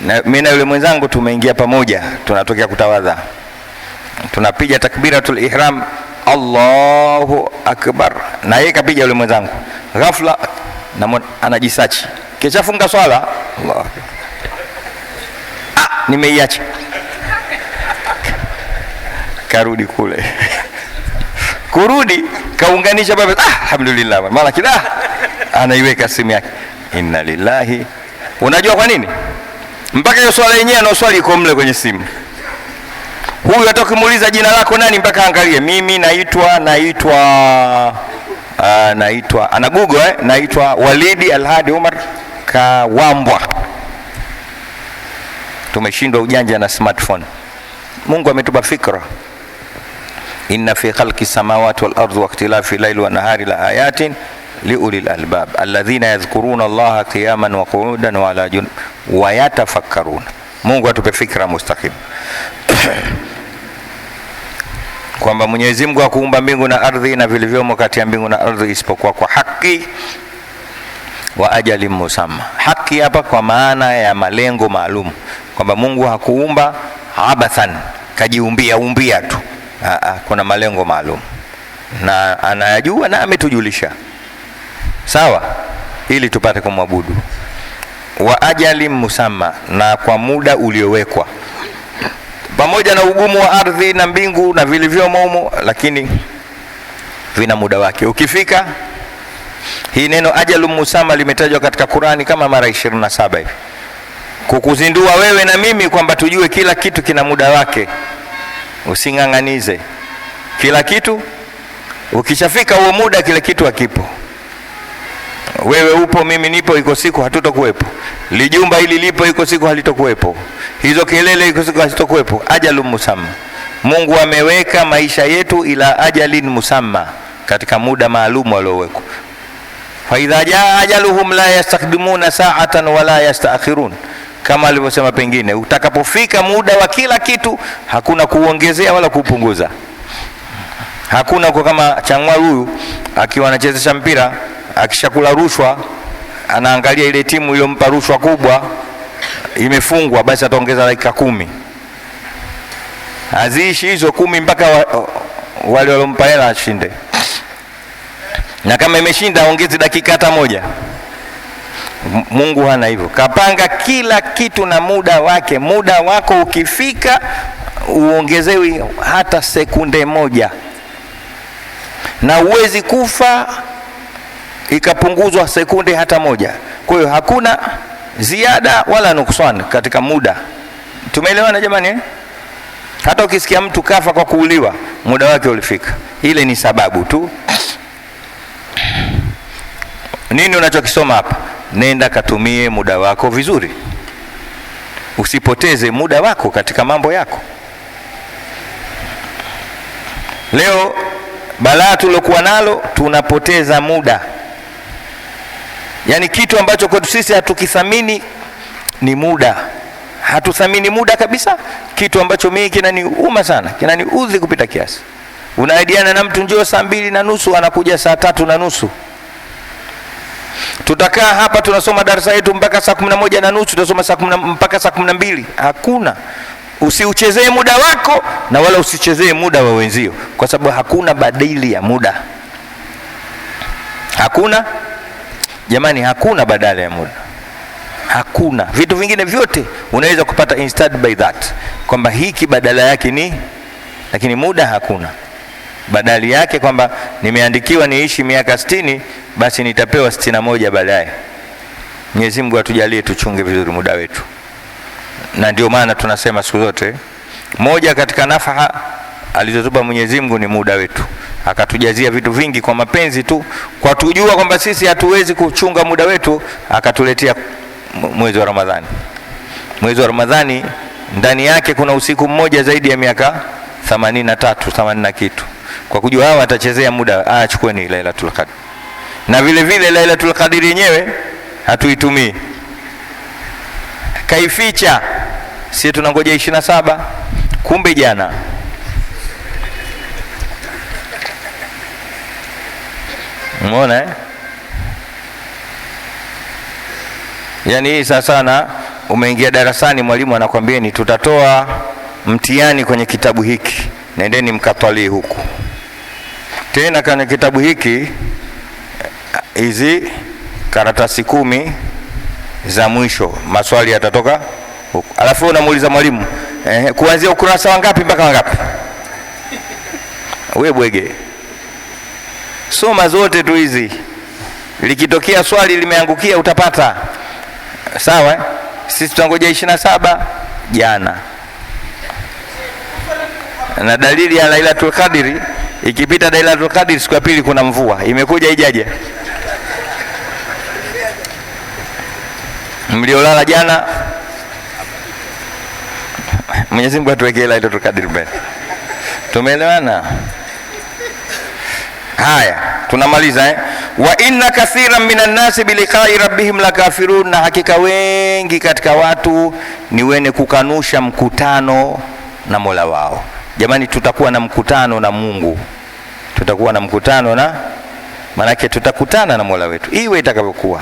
na mimi na yule mwenzangu tumeingia pamoja, tunatokea kutawadha, tunapiga takbiratul ihram, Allahu akbar, na yeye kapiga yule mwenzangu. Ghafla na anajisachi, kisha funga swala, Allah, nimeiacha. Karudi kule kurudi kaunganisha baba, alhamdulillah, mara kida anaiweka simu yake, inna lillahi. Unajua kwa nini? Mpaka hiyo swala yenyewe anaoswali iko mle kwenye simu. Huyu hata ukimuuliza jina lako nani, mpaka angalie, mimi naitwa ana Google naitwa Walidi Alhadi Umar Kawambwa. Tumeshindwa ujanja na smartphone. Mungu ametupa fikra. Inna fi khalqi samawati wal ardi wa ikhtilafi layli wan nahari la ayatin liulil albab alladhina yadhkuruna Allaha qiyaman wa qu'udan wa ala junub wa yatafakkaruna. Mungu atupe fikra mustaqim. Kwamba Mwenyezi Mungu hakuumba mbingu na ardhi na vilivyomo kati ya mbingu na ardhi isipokuwa kwa haki wa ajali musamma. Haki hapa kwa maana ya malengo maalum, kwamba Mungu hakuumba abathan, kajiumbia tu. Kuna malengo maalum na anayajua na ametujulisha, sawa, ili tupate kumwabudu. Wa ajali musamma, na kwa muda uliowekwa, pamoja na ugumu wa ardhi na mbingu na vilivyomo humo, lakini vina muda wake. Ukifika, hii neno ajalu musamma limetajwa katika Qur'ani kama mara 27 hivi, kukuzindua wewe na mimi kwamba tujue kila kitu kina muda wake. Using'ang'anize kila kitu, ukishafika huo muda kile kitu hakipo. Wewe upo, mimi nipo, iko siku hatutokuwepo. Lijumba hili lipo, iko siku halitokuwepo. Hizo kelele, iko siku hazitokuwepo. Ajalun musamma. Mungu ameweka maisha yetu ila ajalin musamma, katika muda maalum alioweka. Fa idha jaa ajaluhum la yastakdimuna sa'atan wala yastaakhirun, kama alivyosema pengine, utakapofika muda wa kila kitu hakuna kuongezea wala kupunguza. Hakuna kwa kama Changwa huyu akiwa anachezesha mpira, akishakula rushwa anaangalia ile timu iliyompa rushwa kubwa imefungwa, basi ataongeza dakika 10. Aziishi hizo 10 mpaka wale waliompa hela ashinde. Na kama imeshinda ongeze dakika hata moja. Mungu hana hivyo. Kapanga kila kitu na muda wake. Muda wako ukifika uongezewi hata sekunde moja. Na uwezi kufa ikapunguzwa sekunde hata moja. Kwa hiyo hakuna ziada wala nuksan katika muda. Tumeelewana jamani? Hata ukisikia mtu kafa kwa kuuliwa, muda wake ulifika. Ile ni sababu tu. Nini unachokisoma hapa? Nenda katumie muda wako vizuri, usipoteze muda wako katika mambo yako. Leo balaa tulokuwa nalo, tunapoteza muda. Yani kitu ambacho kwetu sisi hatukithamini ni muda. Hatuthamini muda kabisa. Kitu ambacho mimi kinaniuma sana, kinaniudhi kupita kiasi. Unaidiana na mtu njoo saa 2:30, anakuja saa 3:30. Tutakaa hapa tunasoma darasa yetu mpaka saa 11:30, tutasoma mpaka saa 12. Hakuna. Usiuchezee muda wako na wala usichezee muda wa wenzio, kwa sababu hakuna badili ya muda. Hakuna, jamani, hakuna badala ya muda. Hakuna. Vitu vingine vyote unaweza kupata instead by that, kwamba hiki badala yake ni, lakini muda hakuna badali yake, kwamba nimeandikiwa niishi miaka 60, basi nitapewa 61 baadaye. Mwenyezi Mungu atujalie tuchunge vizuri muda wetu. Na ndio maana tunasema siku zote, moja katika nafaha alizotupa Mwenyezi Mungu ni muda wetu. Akatujazia vitu vingi kwa mapenzi tu, kwa tujua kwamba sisi hatuwezi kuchunga muda wetu, akatuletea mwezi wa Ramadhani. Mwezi wa Ramadhani ndani yake kuna usiku mmoja zaidi ya miaka 83, 80 na kitu. Kwa kujua hawa atachezea muda, achukueni Lailatul Qadr. Na vile vile Lailatul Qadr yenyewe hatuitumii, kaificha. Sisi tunangoja 27, kumbe jana. Umeona eh? Yani hii sasa umeingia darasani, mwalimu anakuambieni tutatoa mtihani kwenye kitabu hiki, nendeni mkatwalie huku. Tena kwenye kitabu hiki hizi karatasi 10 za mwisho, maswali yatatoka huku. Alafu unamuuliza mwalimu, kuanzia ukurasa wangapi mpaka wangapi? Wewe bwege, soma zote tu hizi. Likitokea swali limeangukia utapata. Sawa? Sisi tunangoja 27 jana. Na dalili ya Lailatul Qadr, ikipita Lailatul Qadr siku ya pili kuna mvua. Imekuja ijaje? Mliolala jana, Mwenyezi Mungu atuwekee Lailatul Qadr mbele. Tumeelewana? Haya, tunamaliza wa inna kathiran minan nasi biliqa'i rabbihim lakafirun, na hakika wengi katika watu ni wene kukanusha mkutano na Mola wao. Jamani, tutakuwa na mkutano na Mungu, tutakuwa na mkutano na, manake tutakutana na Mola wetu iwe itakavyokuwa.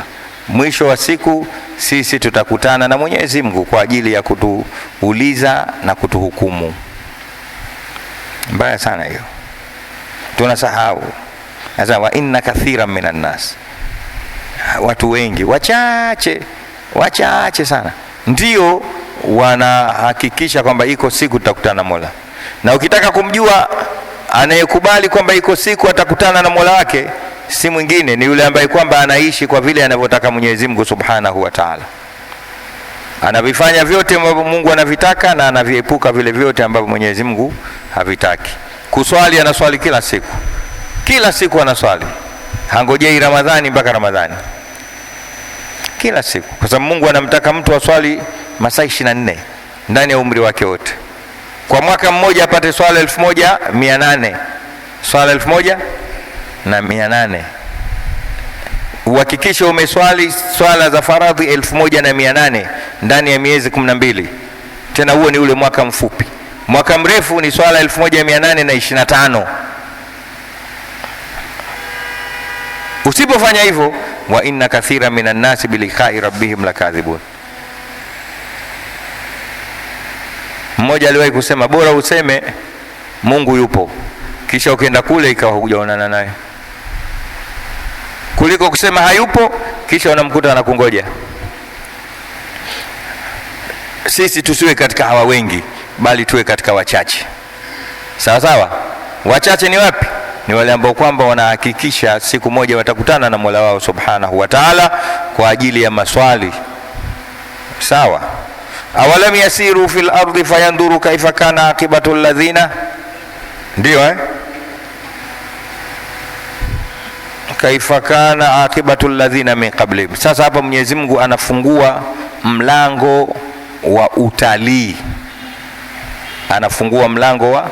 Mwisho wa siku sisi tutakutana na Mwenyezi Mungu kwa ajili ya kutuuliza na kutuhukumu. Mbaya sana hiyo, tunasahau. Sasa wa inna kathiran minan nas, watu wengi wachache sana ndio wanahakikisha kwamba iko siku tutakutana na Mola. Na ukitaka kumjua anayekubali kwamba iko siku atakutana na Mola wake, si mwingine ni yule ambaye kwamba anaishi kwa vile anavyotaka Mwenyezi Mungu Subhanahu wa Ta'ala. Anavifanya vyote ambavyo Mungu anavitaka na anaviepuka vile vyote ambavyo Mwenyezi Mungu havitaki. Kuswali, anaswali kila siku. Kila siku anaswali. Hangojei Ramadhani mpaka Ramadhani. Kila siku. Kwa sababu Mungu anamtaka mtu aswali masaa 24 ndani ya umri wake wote. Kwa mwaka mmoja apate swala 1800. Swala 1800. Uhakikishe umeswali swala za faradhi 1800 ndani ya miezi 12. Tena huo ni ule mwaka mfupi. Mwaka mrefu ni swala 1825. Usipofanya hivyo, wa inna kathira minan nasi biliqa'i rabbihim lakadhibun. Mmoja aliwahi kusema bora useme Mungu yupo kisha ukienda kule ikawa hujaonana naye, kuliko kusema hayupo kisha unamkuta anakungoja. Sisi tusiwe katika hawa wengi, bali tuwe katika wachache. Sawa sawa? Wachache ni wapi? Ni wale ambao kwamba wanahakikisha siku moja watakutana na Mola wao Subhanahu wa Ta'ala kwa ajili ya maswali. Sawa? Awalam yasiru fil ardi fayanduru kaifa kana akibatu alladhina, ndio kaifa kana akibatu alladhina min qablihim. Sasa hapa Mwenyezi Mungu anafungua mlango wa utalii, anafungua mlango wa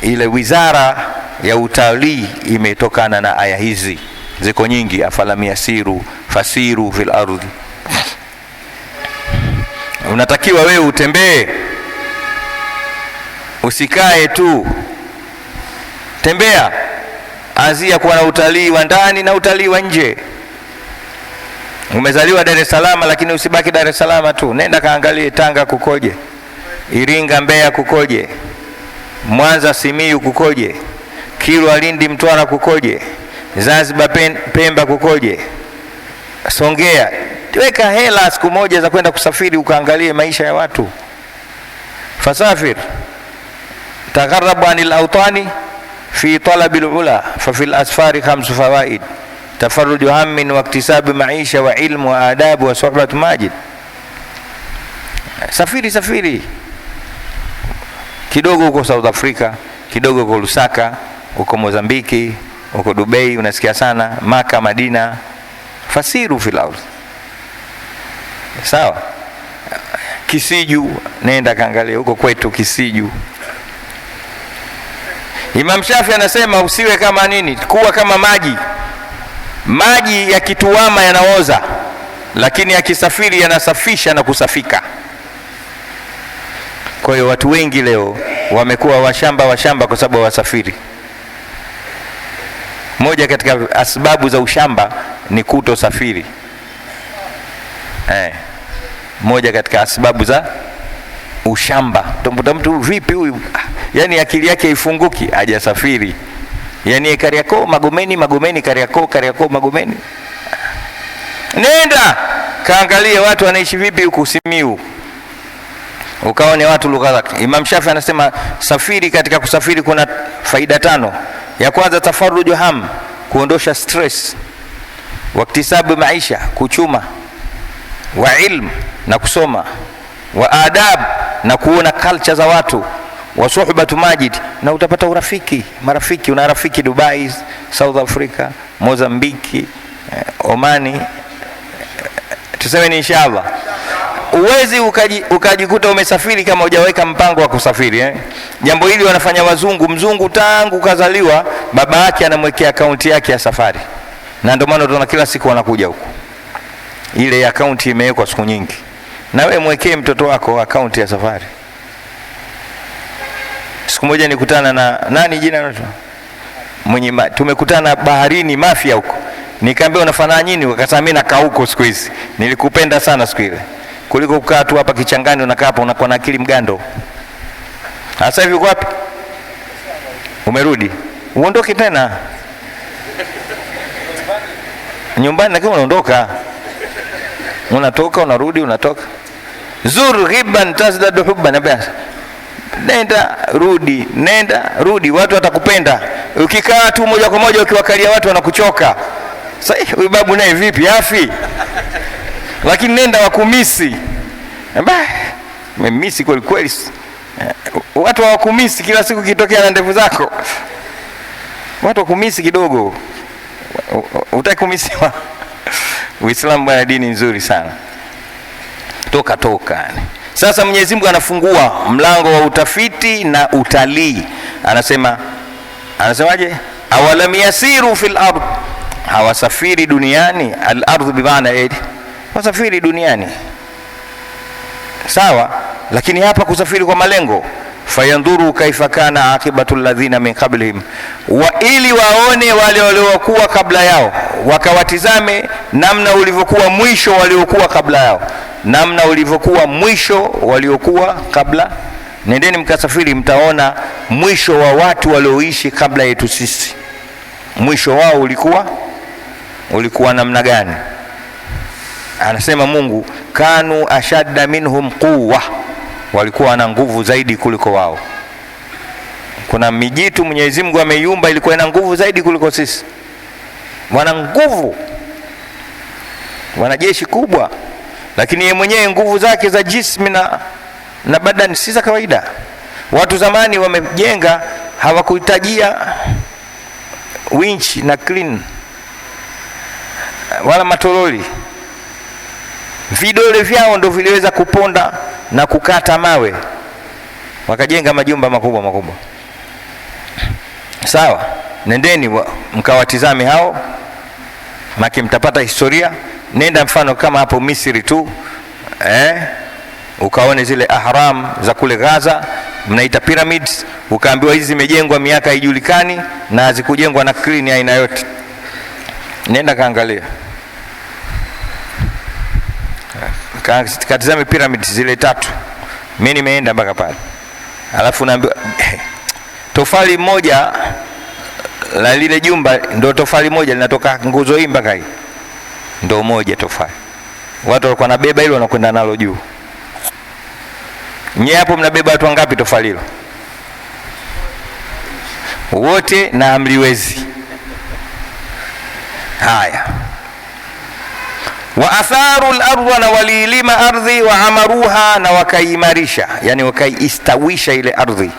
ile wizara ya utalii imetokana na aya hizi, ziko nyingi. Afalam yasiru fasiru fil ardi, unatakiwa wewe utembee, usikae tu, tembea. Anzia kuwa na utalii wa ndani na utalii wa nje. Umezaliwa Dar es Salaam, lakini usibaki Dar es Salaam tu, nenda kaangalie Tanga kukoje, Iringa, Mbeya kukoje, Mwanza, Simiyu kukoje, Kilwa, Lindi, Mtwara kukoje, Zanzibar, Pemba kukoje, Songea. Weka hela siku moja za kwenda kusafiri ukaangalie maisha ya watu. Fasafir tagharabu anil awtani fi talabil ula fa fil asfari khamsu fawaid: tafarruju hammin wa iktisabu maisha wa ilmu wa adabu wa suhbatu majid. Safiri kidogo huko South Africa, kidogo huko Lusaka, huko Mozambiki, huko Dubai, unasikia sana Maka, Madina. Fasiru fil ardh, sawa. Kisiju, nenda kaangalia huko kwetu Kisiju. Imam Shafi anasema usiwe kama nini, kuwa kama maji. Maji yakituama yanaoza, lakini yakisafiri yanasafisha na kusafika. Kwa hiyo watu wengi leo wamekuwa washamba kwa sababu wasafiri. Moja katika asbabu za ushamba ni kutosafiri. Moja katika asbabu za ushamba. Tumbuta mtu vipi huyu? Yani akili yake ifunguki, hajasafiri. Yani Kariakoo Magomeni, Kariakoo Magomeni. Nenda kaangalie watu wanaishi vipi huku Simiyu, ukaone watu lugha zake. Imam Shafi anasema safiri, katika kusafiri kuna faida 5. Ya kwanza, tafarruju ham, kuondosha stress, wa iktisabu maisha, kuchuma, wa ilm, na kusoma, wa adab, na kuona culture za watu, wa suhbatu majid, na utapata marafiki. Una rafiki Dubai, South Africa, Mozambiki, Omani, tuseme ni inshallah. Uwezi ukajikuta umesafiri kama hujaweka mpango wa kusafiri. Jambo hili wanafanya wazungu. Mzungu tangu kazaliwa baba yake anamwekea akaunti yake ya safari, na ndio maana tunaona kila siku wanakuja huko, ile akaunti imewekwa siku nyingi. Na wewe mwekee mtoto wako akaunti ya safari. Siku moja nikutana na nani jina nalo tumekutana baharini Mafia huko, nikamwambia unafanya nini? Wakasema mimi nakaa huko siku hizi. Nilikupenda sana siku ile, kuliko kukaa tu hapa kichangani, unakaa hapa unakuwa na akili mgando. Sasa hivi uko wapi? Umerudi? Uondoke tena nyumbani, lakini unaondoka, unatoka unarudi, unatoka. Zur ghibban tazdadu hubban, basi nenda rudi, watu watakupenda. Ukikaa tu moja kwa moja ukiwakalia watu wanakuchoka. Sasa huyu babu naye vipi, afi? Lakini nenda wakumisi. Mmisi kweli. Watu hawakumisi kila siku kitokea na ndevu zako. Watu wakumisi kidogo. Utakumisiwa. Uislamu bwana dini nzuri sana. Toka. Sasa Mwenyezi Mungu anafungua mlango wa utafiti na utalii. Anasemaje? Awalam yasiru fil ard, hawasafiri duniani. Al ardh bi maana wasafiri duniani, sawa, lakini hapa kusafiri kwa malengo. Fayandhuru kaifa kana akibatu alladhina min qablihim, wa ili waone wale waliokuwa kabla yao, wakawatizame namna ulivyokuwa mwisho waliokuwa kabla yao, namna ulivyokuwa mwisho waliokuwa kabla. Nendeni mkasafiri, mtaona mwisho wa watu walioishi kabla yetu sisi, mwisho wao ulikuwa namna gani. Anasema Mungu, kanu ashadda minhum quwwa, walikuwa na nguvu zaidi kuliko wao. Kuna mijitu Mwenyezi Mungu ameiumba ilikuwa ina nguvu zaidi kuliko sisi. Wana nguvu, wana jeshi kubwa. lakini yeye mwenyewe nguvu zake za jismi na badani si za kawaida. Watu zamani wamejenga hawakuhitajia winch na clean wala matoroli, vidole vyao ndio viliweza kuponda na kukata mawe, wakajenga majumba makubwa makubwa. Sawa, nendeni mkawatizame hao, maki mtapata historia. Nenda mfano kama hapo Misri tu, ukaone zile ahram za kule Gaza, mnaita pyramids, ukaambiwa hizi zimejengwa miaka haijulikani na hazikujengwa na clean aina yote. Nenda kaangalia, katizame pyramids zile 3. Mimi nimeenda mpaka pale, alafu naambiwa tofali moja la lile jumba ndio tofali moja linatoka nguzo hii mpaka hii ndio moja tofali. Watu walikuwa nabeba hilo wanakwenda nalo juu. Nyie hapo mnabeba watu wangapi tofali hilo? Wote na amliwezi. Haya, wa atharu al-ardh, na walilima ardhi, wa amaruha, na wakaimarisha, yani wakaistawisha ile ardhi,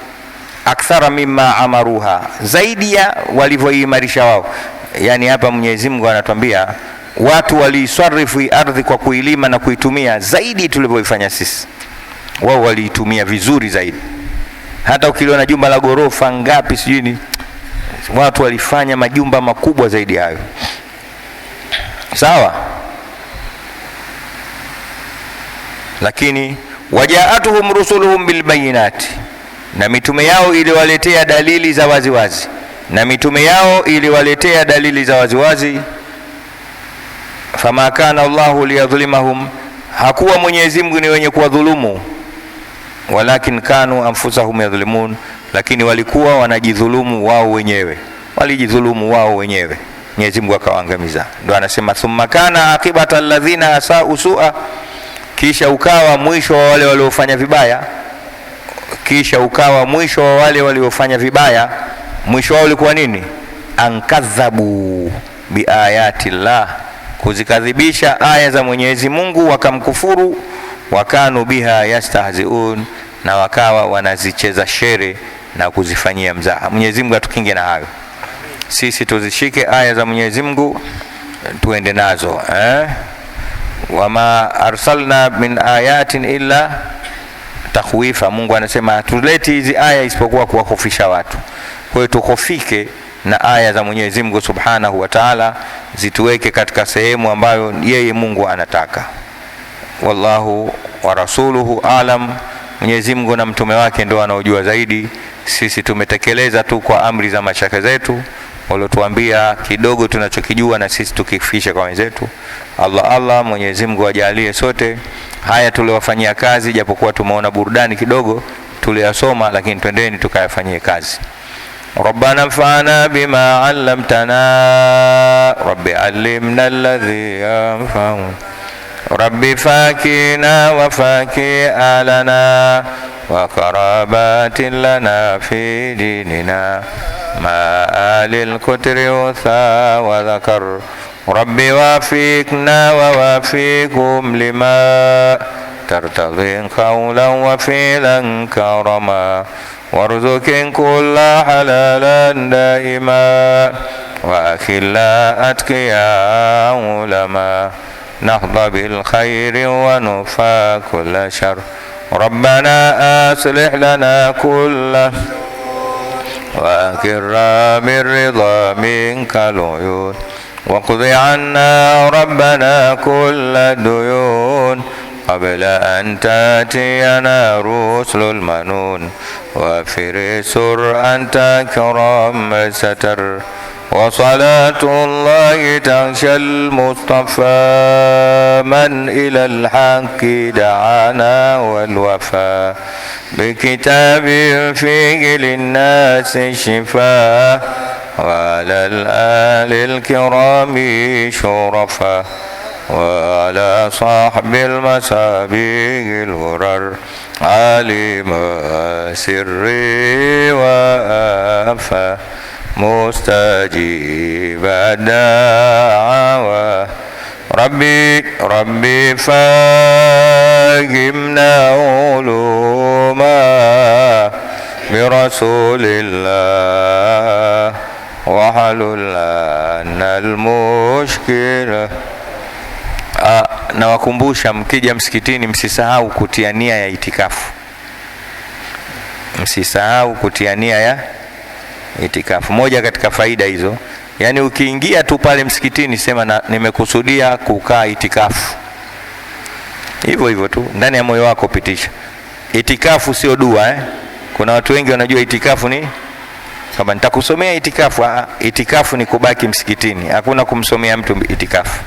akthara mimma amaruha, zaidi ya walivyoimarisha wao. Yani hapa Mwenyezi Mungu anatuambia watu waliisarifu ardhi kwa kuilima na kuitumia zaidi tulivyoifanya sisi. Wao waliitumia vizuri zaidi. Hata ukiliona jumba la gorofa ngapi sijui, watu walifanya majumba makubwa zaidi hayo. Sawa, lakini wajaatuhum rusuluhum bilbayinati, na mitume yao iliwaletea dalili za waziwazi, na mitume yao iliwaletea dalili za waziwazi. Fama kana Allahu liyadhlimahum, hakuwa Mwenyezi Mungu ni wenye kuwadhulumu, walakin kanu anfusahum yadhlimun, lakini walikuwa wanajidhulumu wao wenyewe, walijidhulumu wao wenyewe, Mwenyezi Mungu akawaangamiza. Ndio anasema thumma kana akibata alladhina asau su'a, kisha ukawa mwisho wa wale waliofanya vibaya, kisha ukawa mwisho wa wale waliofanya vibaya. Mwisho wao ulikuwa nini? Ankadhabu biayati llah, kuzikadhibisha aya za Mwenyezi Mungu, wakamkufuru, wakanu biha yastahziun, na wakawa wanazicheza shere na kuzifanyia mzaha. Mwenyezi Mungu atukinge na hayo. Sisi tuzishike aya za Mwenyezi Mungu, tuende nazo. Wama arsalna min ayatin illa takhwifa. Mungu anasema hatuleti hizi aya isipokuwa kuwahofisha watu. Kwa hiyo tukhofike na aya za Mwenyezi Mungu Subhanahu wa Ta'ala, zituweke katika sehemu ambayo yeye Mungu anataka. Wallahu wa rasuluhu alam, Mwenyezi Mungu na mtume wake ndio wanaojua zaidi. Sisi tumetekeleza tu kwa amri za mashaka zetu waliotuambia kidogo tunachokijua, na sisi tukifisha kwa wenzetu. Allah Mwenyezi Mungu ajalie sote haya tuliwafanyia kazi, japokuwa tumeona burudani kidogo tuliyasoma, lakini twendeni tukayafanyie kazi. Rabbana anfa'na bima 'allamtana, Rabbi 'allimna alladhi yanfa'u, Rabbi fakina wa faki alana, wa karabatin lana fi dinina, ma alil kutri utha wa dhakar, Rabbi wafikna wa wafikum lima tartadhi qawlan wa fi'lan karama, warzuqin kulla halalan daima, wa akhilla atqiya ulama, نهض بالخير ونفى كل شر، ربنا أصلح لنا كله وأكرنا بالرضا منك العيون، واقض عنا ربنا كل الديون قبل أن تأتينا رسل المنون، وفر سر أنت كرم ستر، وصلاة الله تغشى المصطفى من إلى الحق دعانا والوفاء، بكتاب فيه للناس الشفاء، وعلى الآل الكرام شرفا، وعلى صاحب المسابيق الغرر، عالم سري وآفة، مستجيب الدعوة، Rabbi fahimna uluma birasulillah wahalul lana almushkila. Nawakumbusha mkija msikitini msisahau kutia nia ya itikafu. Msisahau kutia nia ya itikafu. Moja katika faida hizo, yani ukiingia tu pale msikitini sema nimekusudia kukaa itikafu. Hivyo hivyo tu ndani ya moyo wako pitisha. Itikafu sio dua Kuna watu wengi wanajua itikafu ni kama nitakusomea itikafu. Itikafu ni kubaki msikitini. Hakuna kumsomea mtu itikafu.